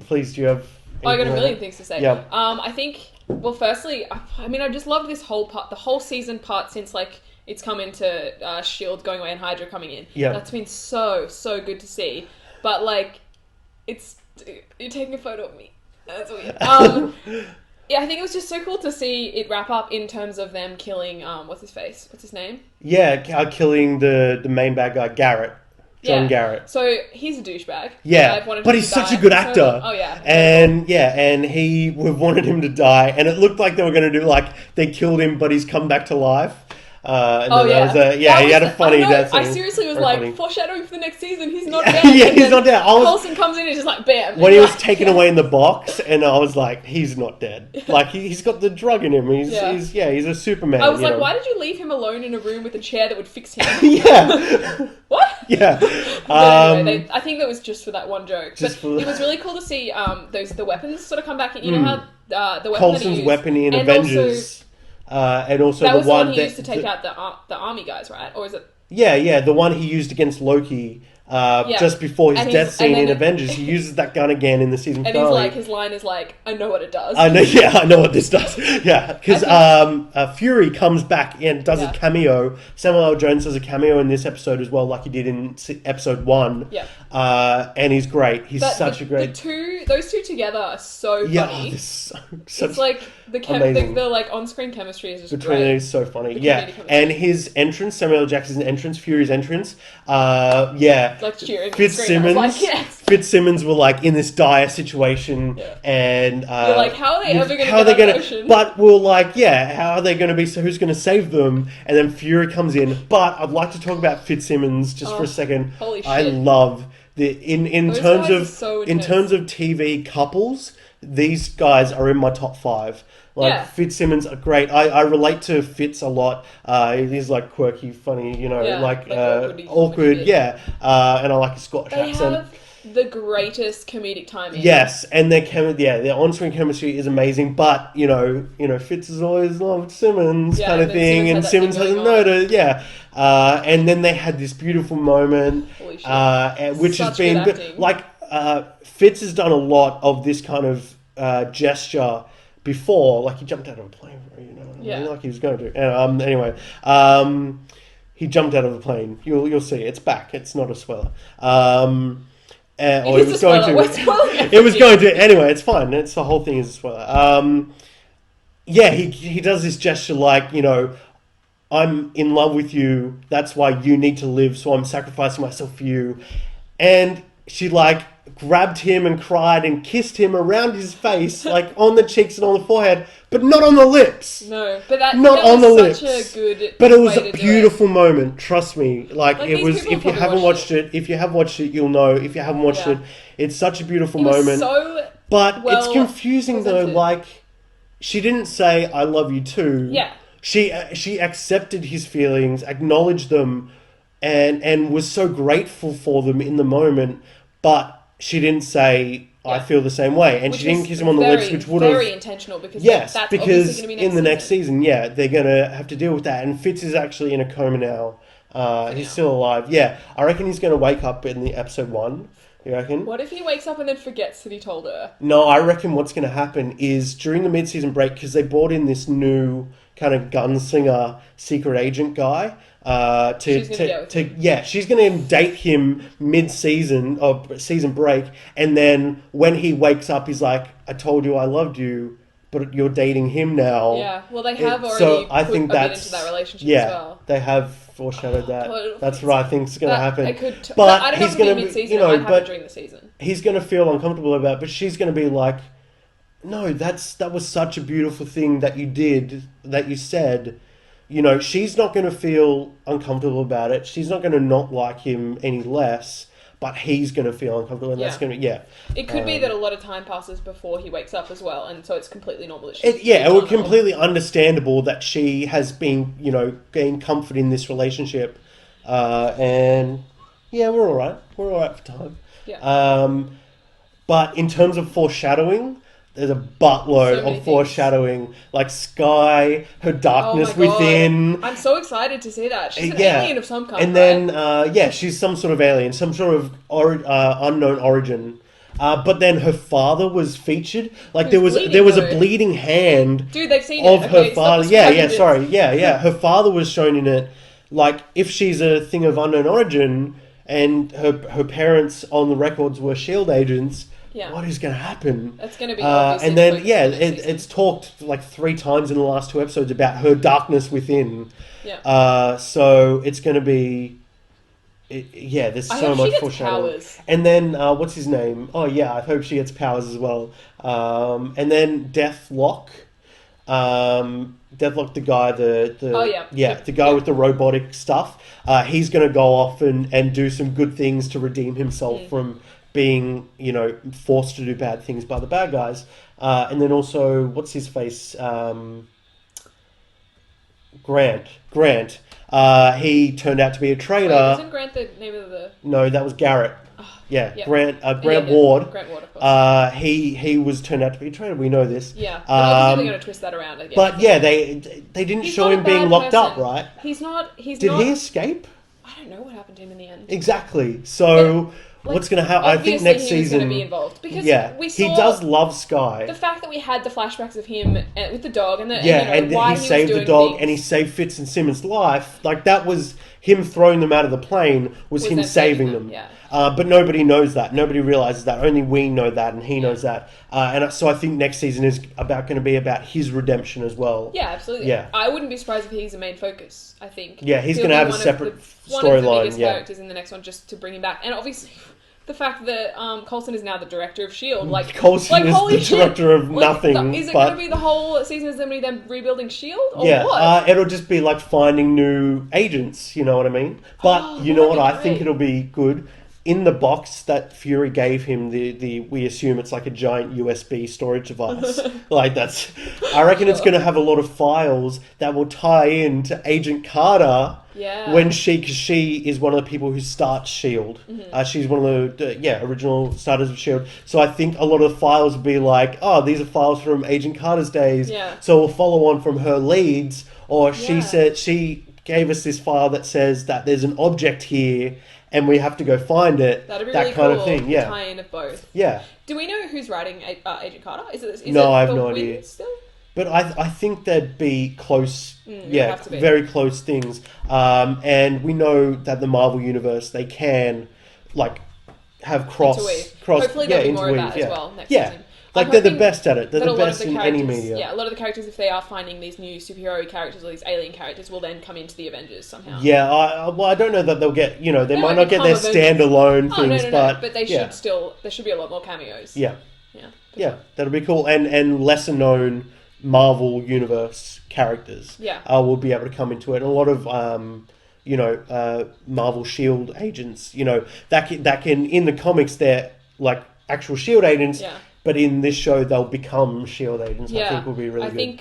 Please, do you have? I got a anything million on things to say. Yeah. I think. Well, firstly, I mean, I just love this whole part, the whole season part since like it's come into Shield going away and Hydra coming in. Yeah. That's been so good to see. But like, you're taking a photo of me. That's weird. Yeah, I think it was just so cool to see it wrap up in terms of them killing what's his name? Yeah, killing the main bad guy, Garrett. John Yeah. Garrett. So he's a douchebag. Yeah, I've wanted but him he's to such die a good for so actor. long. Oh yeah. And we've wanted him to die, and it looked like they were going to do like they killed him, but he's come back to life. And Oh then yeah. he had a funny death I scene. seriously was Very like funny. foreshadowing for the next season. He's not dead. Yeah, And he's then not dead. Coulson comes in and just like bam. When And he you're was like, taken away in the box, and I was like, he's not dead. Like he's got the drug in him. He's a Superman. I was you like, know? why did you leave him alone in a room with a chair that would fix him? Yeah. What? Yeah. But anyway, I think that was just for that one joke. But for- it was really cool to see the weapons sort of come back. You know how the weapon Coulson's that he used, weapon in and Avengers. And also that the was one he that used to take out the army guys, right? Or is it? Yeah, the one he used against Loki just before his And death scene in then Avengers. He uses that gun again in the season And finale. his line is like, I know what it does. I know what this does. Yeah, because Fury comes back and does a cameo. Samuel L. Jones does a cameo in this episode as well, like he did in episode 1. Yeah. And he's great. He's such a great. Those two together are so funny. This It's like the like on-screen chemistry is just between great. them is so funny. The Yeah, comedic chemistry. and his entrance, Samuel L. Jackson's entrance, Fury's entrance. Yeah. Like cheering. Fitzsimmons. Like, yes. Fitzsimmons were like in this dire situation, and You're like, how are they ever going to get out of the ocean? But we're like, how are they going to be? So who's going to save them? And then Fury comes in. But I'd like to talk about Fitzsimmons just for a second. Holy shit! I love in Those terms guys of are so in intense. terms of TV couples. These guys are in my top 5. Like Fitzsimmons are great. I relate to Fitz a lot. He's like quirky, funny, like awkward. comedy. And I like his Scottish They accent. have the greatest comedic timing. Yes, and their on-screen chemistry is amazing. But Fitz has always loved Simmons kind of but thing, and Simmons has hasn't that thing noticed. And then they had this beautiful moment, Holy shit. which has Such been good acting. like Fitz has done a lot of this kind of gesture before. Like he jumped out of a plane, like he was going to. Anyway, he jumped out of a plane. You'll see. It's back. It's not a spoiler. Or it was going to. It was going to. Anyway, it's fine. It's the whole thing is a spoiler. He does this gesture like, I'm in love with you. That's why you need to live. So I'm sacrificing myself for you. And she like grabbed him and cried and kissed him around his face, like on the cheeks and on the forehead, but not on the lips. No, but that on the was lips. such a good. But it was way a to do beautiful moment. Trust me. Like it these was. people If you probably haven't watched watched it, if you have watched it, you'll know. If you haven't watched it, it's such a beautiful It was moment. so But well it's confusing though. presented. Like she didn't say "I love you too." Yeah. She accepted his feelings, acknowledged them, and was so grateful for them in the moment. But she didn't say I feel the same way, and she didn't kiss him on the lips, which would have very intentional because yes, that's because obviously going to be in the next season, they're gonna have to deal with that. And Fitz is actually in a coma now. He's still alive. Yeah, I reckon he's gonna wake up in the episode 1. You reckon? What if he wakes up and then forgets that he told her? No, I reckon what's going to happen is during the mid-season break, because they brought in this new kind of gunslinger secret agent guy. She's going to date him mid-season or season break, and then when he wakes up, he's like, "I told you I loved you, but you're dating him now." Yeah, well, they have already So I put think a bit that's into that relationship yeah, as well. they have foreshadowed that. God, That's what I think is going to happen. It could but I don't know he's if it'll going be to, mid-season. It might happen during the season. He's going to feel uncomfortable about it, but she's going to be like, "No, that was such a beautiful thing that you did, that you said." She's not going to feel uncomfortable about it. She's not going to not like him any less, but he's going to feel uncomfortable, and that's going to, It could be that a lot of time passes before he wakes up as well, and so it's completely normal that it was completely understandable that she has been, gained comfort in this relationship, and we're all right. We're all right for time. Yeah. But in terms of foreshadowing, there's a buttload So many of foreshadowing, like Sky, her darkness Oh my God. within. I'm so excited to see that. She's an Yeah. alien of some kind, And right? then, she's some sort of alien, some sort of unknown origin. But then her father was featured. Like Who's there was a bleeding, though? bleeding hand Dude, they've seen of it. her Okay, father. stop Yeah, describing this. sorry. Yeah. Her father was shown in it. Like, if she's a thing of unknown origin and her parents on the records were SHIELD agents, Yeah. what is going to happen? That's going to be obviously And then, focused yeah, on next season. it's talked like 3 times in the last 2 episodes about her darkness within. Yeah. So it's going to be... there's I so hope she much gets foreshadowing. powers. And then, what's his name? Oh, yeah, I hope she gets powers as well. And then Deathlock. Deathlock, the guy, Oh, yeah. the guy with the robotic stuff. He's going to go off and do some good things to redeem himself from being, forced to do bad things by the bad guys. And then also, what's his face? Grant. He turned out to be a traitor. Wait, wasn't Grant the name of the... No, that was Garrett. Yeah, yeah. Grant Yeah. Ward. Grant Ward, of course. He was turned out to be a traitor. We know this. Yeah. But obviously they're going to twist that around again. But yeah, they didn't He's show not a him being bad locked up, person. right? He's not... Did he escape? I don't know what happened to him in the end. Exactly. So Like, what's going to happen? I think obviously next he was season. going to be involved because we saw he does love Sky. the fact that we had the flashbacks of him with the dog and he why saved was the doing dog things. and he saved Fitz and Simmons' life. Like, that was him throwing them out of the plane, was him them saving saving them. them, yeah. But nobody knows that. Nobody realizes that. Only we know that, and he knows that. And so I think next season is going to be about his redemption as well. Yeah, absolutely. Yeah. I wouldn't be surprised if he's the main focus. I think. Yeah, he's He'll going to be have a one of separate one of the storyline. biggest Yeah. characters in the next one, just to bring him back, and obviously. The fact that Coulson is now the director of S.H.I.E.L.D. Coulson is holy the director of Like, nothing. Is it but going to be the whole season is going to be them rebuilding S.H.I.E.L.D.? Or yeah, what? it'll just be like finding new agents, you know what I mean? But you know what, I think great. it'll be good. In the box that Fury gave him, we assume it's like a giant USB storage device. I reckon it's going to have a lot of files that will tie in to Agent Carter. Yeah. Because she is one of the people who starts S.H.I.E.L.D. She's one of the original starters of S.H.I.E.L.D. So I think a lot of the files will be like, oh, these are files from Agent Carter's days. Yeah. So we'll follow on from her leads. Or she Yeah. said she gave us this file that says that there's an object here and we have to go find it. That'd be that really kind cool. of thing. Yeah. Tie-in of both. Yeah. Do we know who's writing Agent Carter? Is it No, I have the no Wing idea. Still? But I think there'd be close, have to be. very close things. And we know that the Marvel Universe, they can, have Interweave. Hopefully there'll be more of that interweave, as well next yeah. season. Like, I'm they're the hoping best at it. They're that the a lot of best the in any characters- media. Yeah, a lot of the characters, if they are finding these new superhero characters or these alien characters, will then come into the Avengers somehow. Yeah, I don't know that they'll get, they They might won't not get their become Avengers. standalone Oh, things, no, but they yeah. should still. There should be a lot more cameos. Yeah. Yeah. Yeah, that'll be cool. And lesser known Marvel Universe characters will be able to come into it. And a lot of, Marvel SHIELD agents, that can, in the comics, they're like actual SHIELD agents, but in this show, they'll become SHIELD agents. I think will be really good. I think,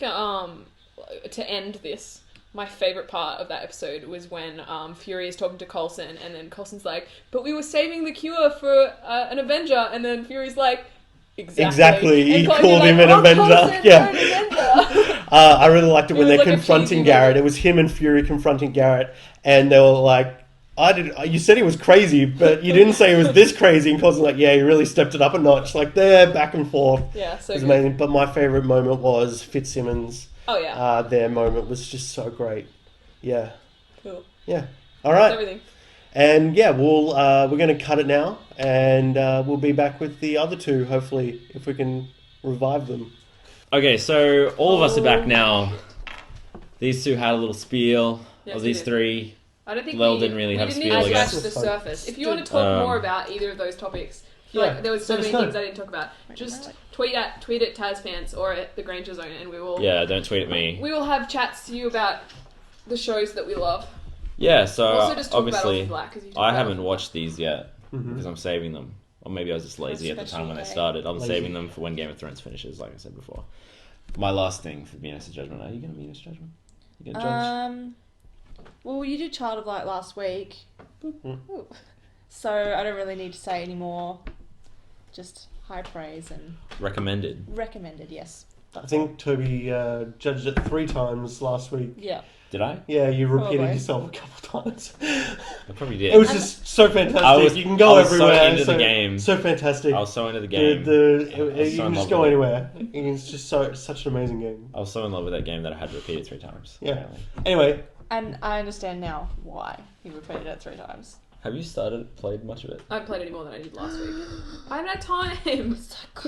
to end this, my favourite part of that episode was when Fury is talking to Coulson, and then Coulson's like, but we were saving the cure for an Avenger, and then Fury's like, Exactly. And He Coulson's called him like, an "Oh, Avenger." Coulson, Yeah. you're an Avenger." I really liked it when It was they're like a confronting cheesy Garrett. moment. It was him and Fury confronting Garrett, and they were like, you said he was crazy, but you didn't say he was this crazy. And Coulson's like, yeah, he really stepped it up a notch. Like, they're back and forth. Yeah, so It was good. amazing. But my favourite moment was Fitzsimmons. Oh, yeah. Their moment was just so great. Yeah. Cool. Yeah. All right. That's everything. And yeah, we're going to cut it now, and we'll be back with the other two, hopefully, if we can revive them. Okay, so all of us are back now. These two had a little spiel Yes, of we these did. three. I don't think Lel we didn't really have a didn't spiel, even I guess. scratch the It's fine. surface. If you want to talk more about either of those topics, I feel like there was so let us many know. things I didn't talk about. Just tweet at TazFans or at the Granger Zone, and we will Don't tweet at me. we will have chats to you about the shows that we love. Yeah, so Also, just talk about obviously, Orphan Black, 'cause you talked I about haven't Orphan watched these yet because I'm saving them. Or maybe I was just lazy at the time when I started. I'm Lazy. saving them for when Game of Thrones finishes, like I said before. My last thing for Venus Judgment. Are you going to Venus Judgment? You going to judge? Well, you did Child of Light last week. Mm. Ooh. So I don't really need to say any more. Just high praise and Recommended. recommended. Yes. I think Toby judged it 3 times last week. Yeah. Did I? Yeah, you repeated Probably. yourself a couple times. I probably did. It was just so fantastic. I was- you can go I was so everywhere. into the game. So fantastic. I was so into the game. You was so in can love just go with it. anywhere. It's just such an amazing game. I was so in love with that game that I had to repeat it 3 times. Yeah. Apparently. Anyway, And I understand now why he repeated it 3 times. Have you played much of it? I haven't played any more than I did last week. I haven't had time. When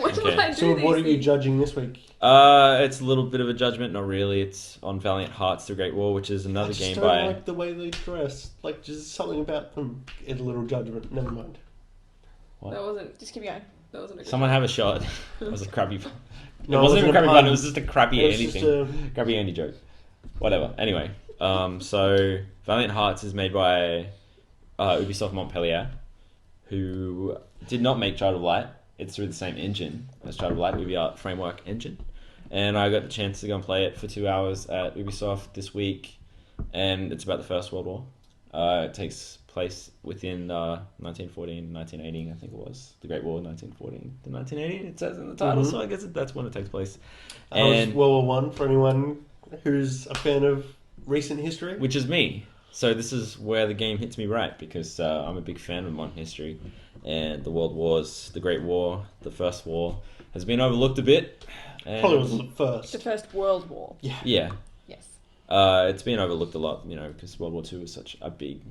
Okay. would I do so these what are you things? judging this week? It's a little bit of a judgment, not really. It's on Valiant Hearts: The Great War, which is I another just game don't by. like the way they dress. Like, just something about them. It's a little judgment. Never mind. That wasn't. Just keep going. That wasn't a good. Someone have a shot. It was a crappy. No, it wasn't even a crappy pun. pun. It was just a crappy It was Andy just thing. Crappy Andy joke. Whatever. Anyway, so Valiant Hearts is made by Ubisoft Montpellier, who did not make Child of Light. It's through the same engine as Child of Light, UbiArt Framework engine. And I got the chance to go and play it for 2 hours at Ubisoft this week, and it's about the First World War. It takes place within 1914, 1918, I think it was. The Great War, 1914 to 1918, it says in the title, so I guess that's when it takes place. That was And World War One for anyone who's a fan of recent history. which is me. So this is where the game hits me right, because I'm a big fan of modern history, and the World Wars, the Great War, the First War, has been overlooked a bit. And Probably was the first. The First World War. yeah, Yes. it's been overlooked a lot, because World War II was such a big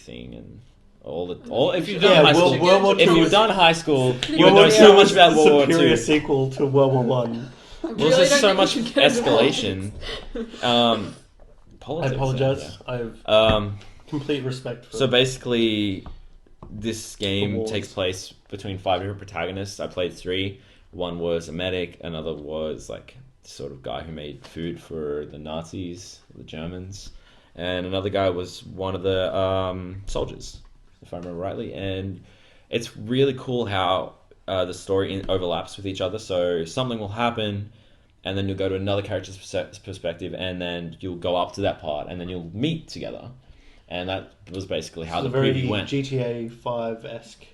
thing, and if you've done Yeah, high school, World War if II you've was- done high school, you World would War know II so was much about the World War superior II. sequel to World War One. I Well, really there's don't so think much we should get into escalation. politics. I Politics, apologize. I have yeah. complete respect for So basically, this game wars. takes place between 5 different protagonists. I played 3. One was a medic, another was like the sort of guy who made food for the Nazis, the Germans, and another guy was one of the soldiers, if I remember rightly. And it's really cool how the story overlaps with each other. So something will happen, and then you'll go to another character's perspective, and then you'll go up to that part, and then you'll meet together. And that was basically how It's the a very preview went. GTA 5-esque.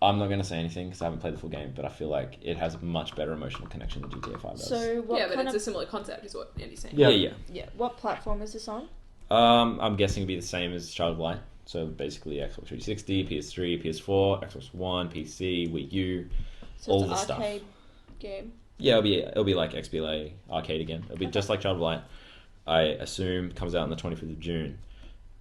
I'm not going to say anything because I haven't played the full game, but I feel like it has a much better emotional connection than GTA 5 does. So what Yeah, but kind it's of... a similar concept, is what Andy's saying. Yeah. Yeah. What platform is this on? I'm guessing it'd be the same as Child of Light. So basically Xbox 360, PS3, PS4, Xbox One, PC, Wii U, So all it's the an stuff. arcade game. Yeah, it'll be like XBLA Arcade again. It'll be just like Child of Light. I assume comes out on the 25th of June.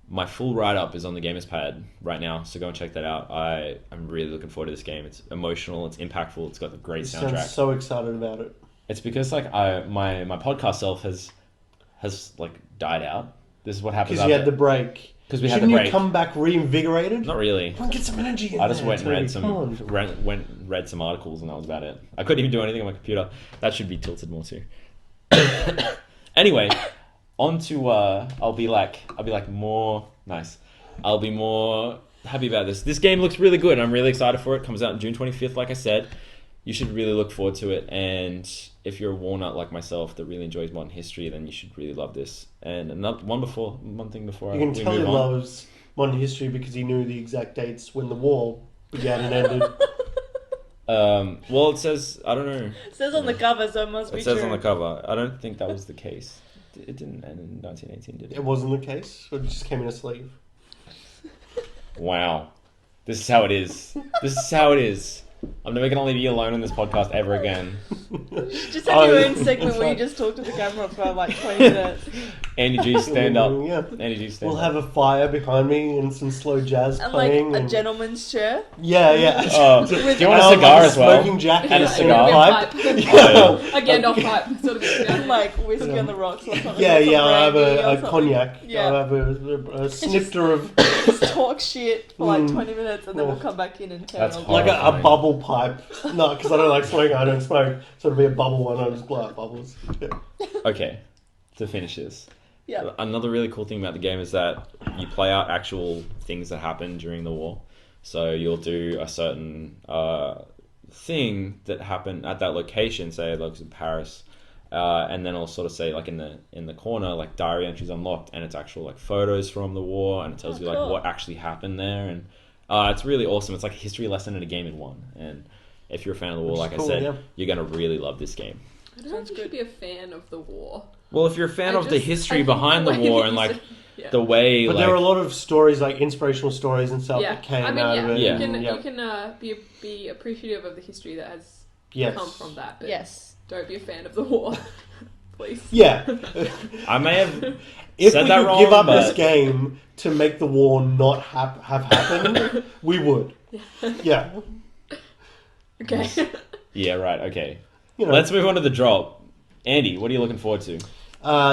My full write-up is on the Gamers Pad right now, so go and check that out. I'm really looking forward to this game. It's emotional, it's impactful, it's got a great You soundtrack. sound so excited about it. It's because like my podcast self has like died out. This is what happens Because you had the break. because we had the Shouldn't break. you come back reinvigorated? Not really. Come on, get some energy in I just there, went and read Toby. Come on. read some articles, and that was about it. I couldn't even do anything on my computer. That should be tilted more too. Anyway, on to I'll be more nice. I'll be more happy about this. This game looks really good. I'm really excited for it. Comes out on June 25th, like I said. You should really look forward to it. And if you're a walnut like myself that really enjoys modern history, then you should really love this. And another one thing before You can we tell he move on. loves modern history because he knew the exact dates when the war began and ended. Well, it says, I don't know. It says on the cover, so it must be It says true. on the cover. I don't think that was the case. It didn't end in 1918, did it? It wasn't the case. It just came in a sleeve. Wow. This is how it is. This is how it is. I'm never going to leave you alone on this podcast ever again. Just have your own segment where you just talk to the camera for like 20 minutes. Andy G, stand up. Yeah. Andy G, stand We'll up. have a fire behind me and some slow jazz And like playing. a gentleman's chair. Yeah, yeah. Oh, do you want a And, cigar like, as well? Smoking jacket And a Yeah, cigar? yeah, pipe. pipe. A Gandalf pipe. Sort of gets And down. like whiskey on the rocks or something. Yeah, or some yeah. I'll have brandy or a something. cognac. Yeah. I'll have a snifter of Just talk shit for like Mm. 20 minutes and then Yeah. we'll come back in and turn That's on. horrible. like a Horrifying. bubble pipe. No, because I don't like smoking. I don't smoke. So it'll be a bubble one. I'll just blow out bubbles. Yeah. Okay, to finish this. Yeah. Another really cool thing about the game is that you play out actual things that happened during the war. So you'll do a certain thing that happened at that location, say like in Paris, and then I'll sort of say like in the corner like diary entries unlocked, and it's actual like photos from the war, and it tells you like cool. what actually happened there, and it's really awesome. It's like a history lesson in a game in one, and if you're a fan of the war, Which like is cool, I said, yeah. you're gonna really love this game. I don't know if you should be a fan of the war. Well, if you're a fan I of the just- history I think behind the way war that and you like said- yeah. the way, But like, there are a lot of stories, like inspirational stories and stuff Yeah, that came I mean, out yeah, of it. Yeah. you can Yeah. you can be appreciative of the history that has Yes. come from that, but Yes. don't be a fan of the war, please. Yeah. I may have If said we that could wrong, give up but this game to make the war not have happened, we would. Yeah. Okay. yeah, right, okay. You know, Let's move on to the drop. Andy, what are you looking forward to?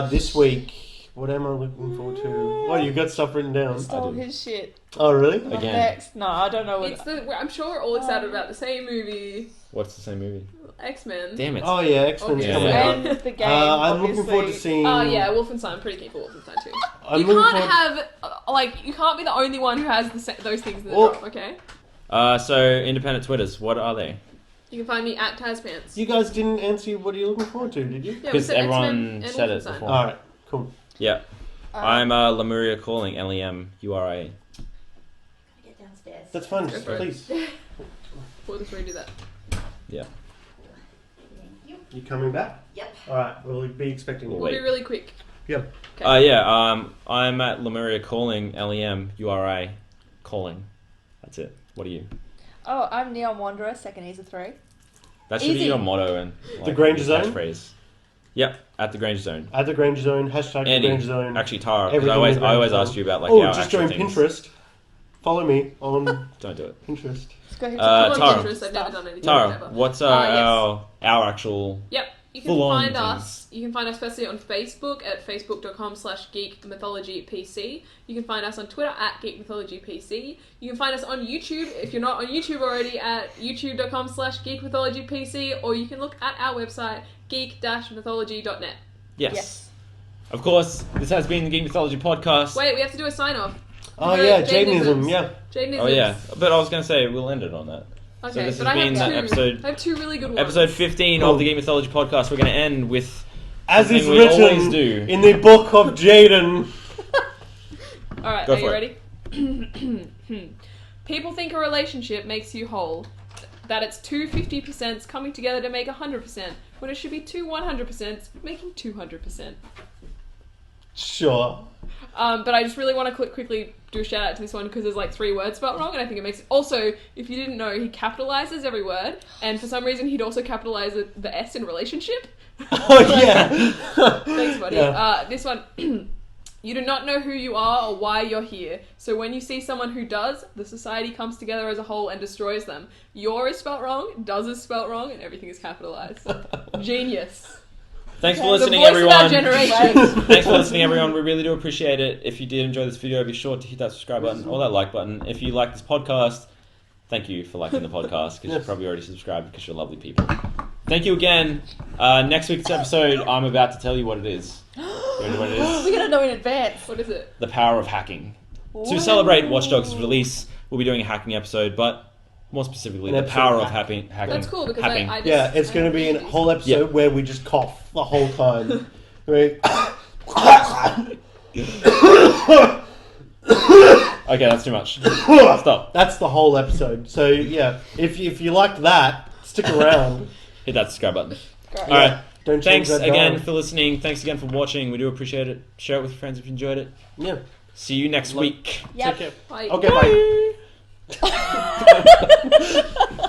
this week, what am I looking forward to? What, you got stuff written down? Stole do. his shit. Oh, really? What Again. next? No, I don't know what. It's I'm sure we're all excited about the same movie, What's the same movie? X-Men. Damn it. Oh, yeah, X-Men's Okay. coming Yeah. out. And the game. I'm looking forward to obviously. seeing... Oh yeah, Wolfenstein. I'm pretty keen for Wolfenstein too. I'm You looking can't forward- have you can't be the only one who has those things in the Well- drop. Okay. So, independent Twitters, what are they? You can find me at Tazpants. You guys didn't answer what are you looking forward to, did you? Yeah, we Because said everyone X-Men and said it Wolfenstein. before. Alright, cool. Yeah. I'm Lemuria Calling, LEMURA. Get downstairs. That's fine, Go for it. please. We'll just redo that. Yeah. You coming back? Yep. Alright, we'll be expecting you. Wait. We'll be really quick. Yeah. I'm at Lemuria Calling, LEMURA Calling. That's it. What are you? Oh, I'm Neon Wanderer, second Ease of 3. That should be Easy. your motto and The Granger your Zone? catchphrase. Yep, at the Granger Zone. At the Granger Zone, hashtag the Andy, Granger Zone. actually Tara, because Everything I always in Granger Zone. asked you about like Oh, our just actual join things. Pinterest. Follow me on Don't do it. Pinterest. Let's go hit Uh, I'm on Tara. Pinterest. I've never done anything. Tara, Whatever. what's Yes. our actual? Yep. You can Full-on find things. us. You can find us firstly on Facebook at facebook.com/Geek Mythology PC. You can find us on Twitter at Geek Mythology PC. You can find us on YouTube if you're not on YouTube already at youtube.com/Geek Mythology PC, or you can look at our website geek-mythology.net. Yes. Yes. Of course, this has been the Geek Mythology Podcast. Wait, we have to do a sign off. Oh yeah, Jainism, yeah. Jainism. Oh yeah, but I was gonna say we'll end it on that. Okay, So this but has I been have episode- I have two really good ones. Episode 15 Cool. of the Geek Mythology Podcast. We're gonna end with As something is we always written do. in the book of Jaden. Alright, Go are you for ready? People think a relationship makes you whole. That it's two 50% coming together to make 100%, when it should be two 100% making 200%. Sure. But I just really want to quickly do a shout out to this one because there's like 3 words spelled wrong, and I think it makes it. Also, if you didn't know, he capitalizes every word, and for some reason he'd also capitalize the S in relationship. Oh yeah. Thanks, buddy. Yeah. This one. You do not know who you are or why you're here. So when you see someone who does, the society comes together as a whole and destroys them. Your is spelt wrong, does is spelt wrong, and everything is capitalized. Genius. Thanks for Okay. listening, The voice of our everyone. generation. Thanks for listening, everyone. We really do appreciate it. If you did enjoy this video, be sure to hit that subscribe button or that like button. If you like this podcast, thank you for liking the podcast because Yes. you're probably already subscribed because you're lovely people. Thank you again. Next week's episode, I'm about to tell you what it is. You know what it is? We're gonna know in advance. What is it? The power of hacking. Ooh. To celebrate Watch Dogs' release, we'll be doing a hacking episode, but more specifically, An the episode power of of hacking. That's cool because hacking. I just... Yeah, it's going to be a whole episode Yeah. where we just cough the whole time. Right? Okay, that's too much. Stop. That's the whole episode. So yeah, if you liked that, stick around. Hit that subscribe button. Great. All right. Don't change Thanks that again dial. for listeking. Thanks again for watching. We do appreciate it. Share it with your friends if you enjoyed it. Yeah. See you next week. Yep. Take care. Bye. Okay, bye.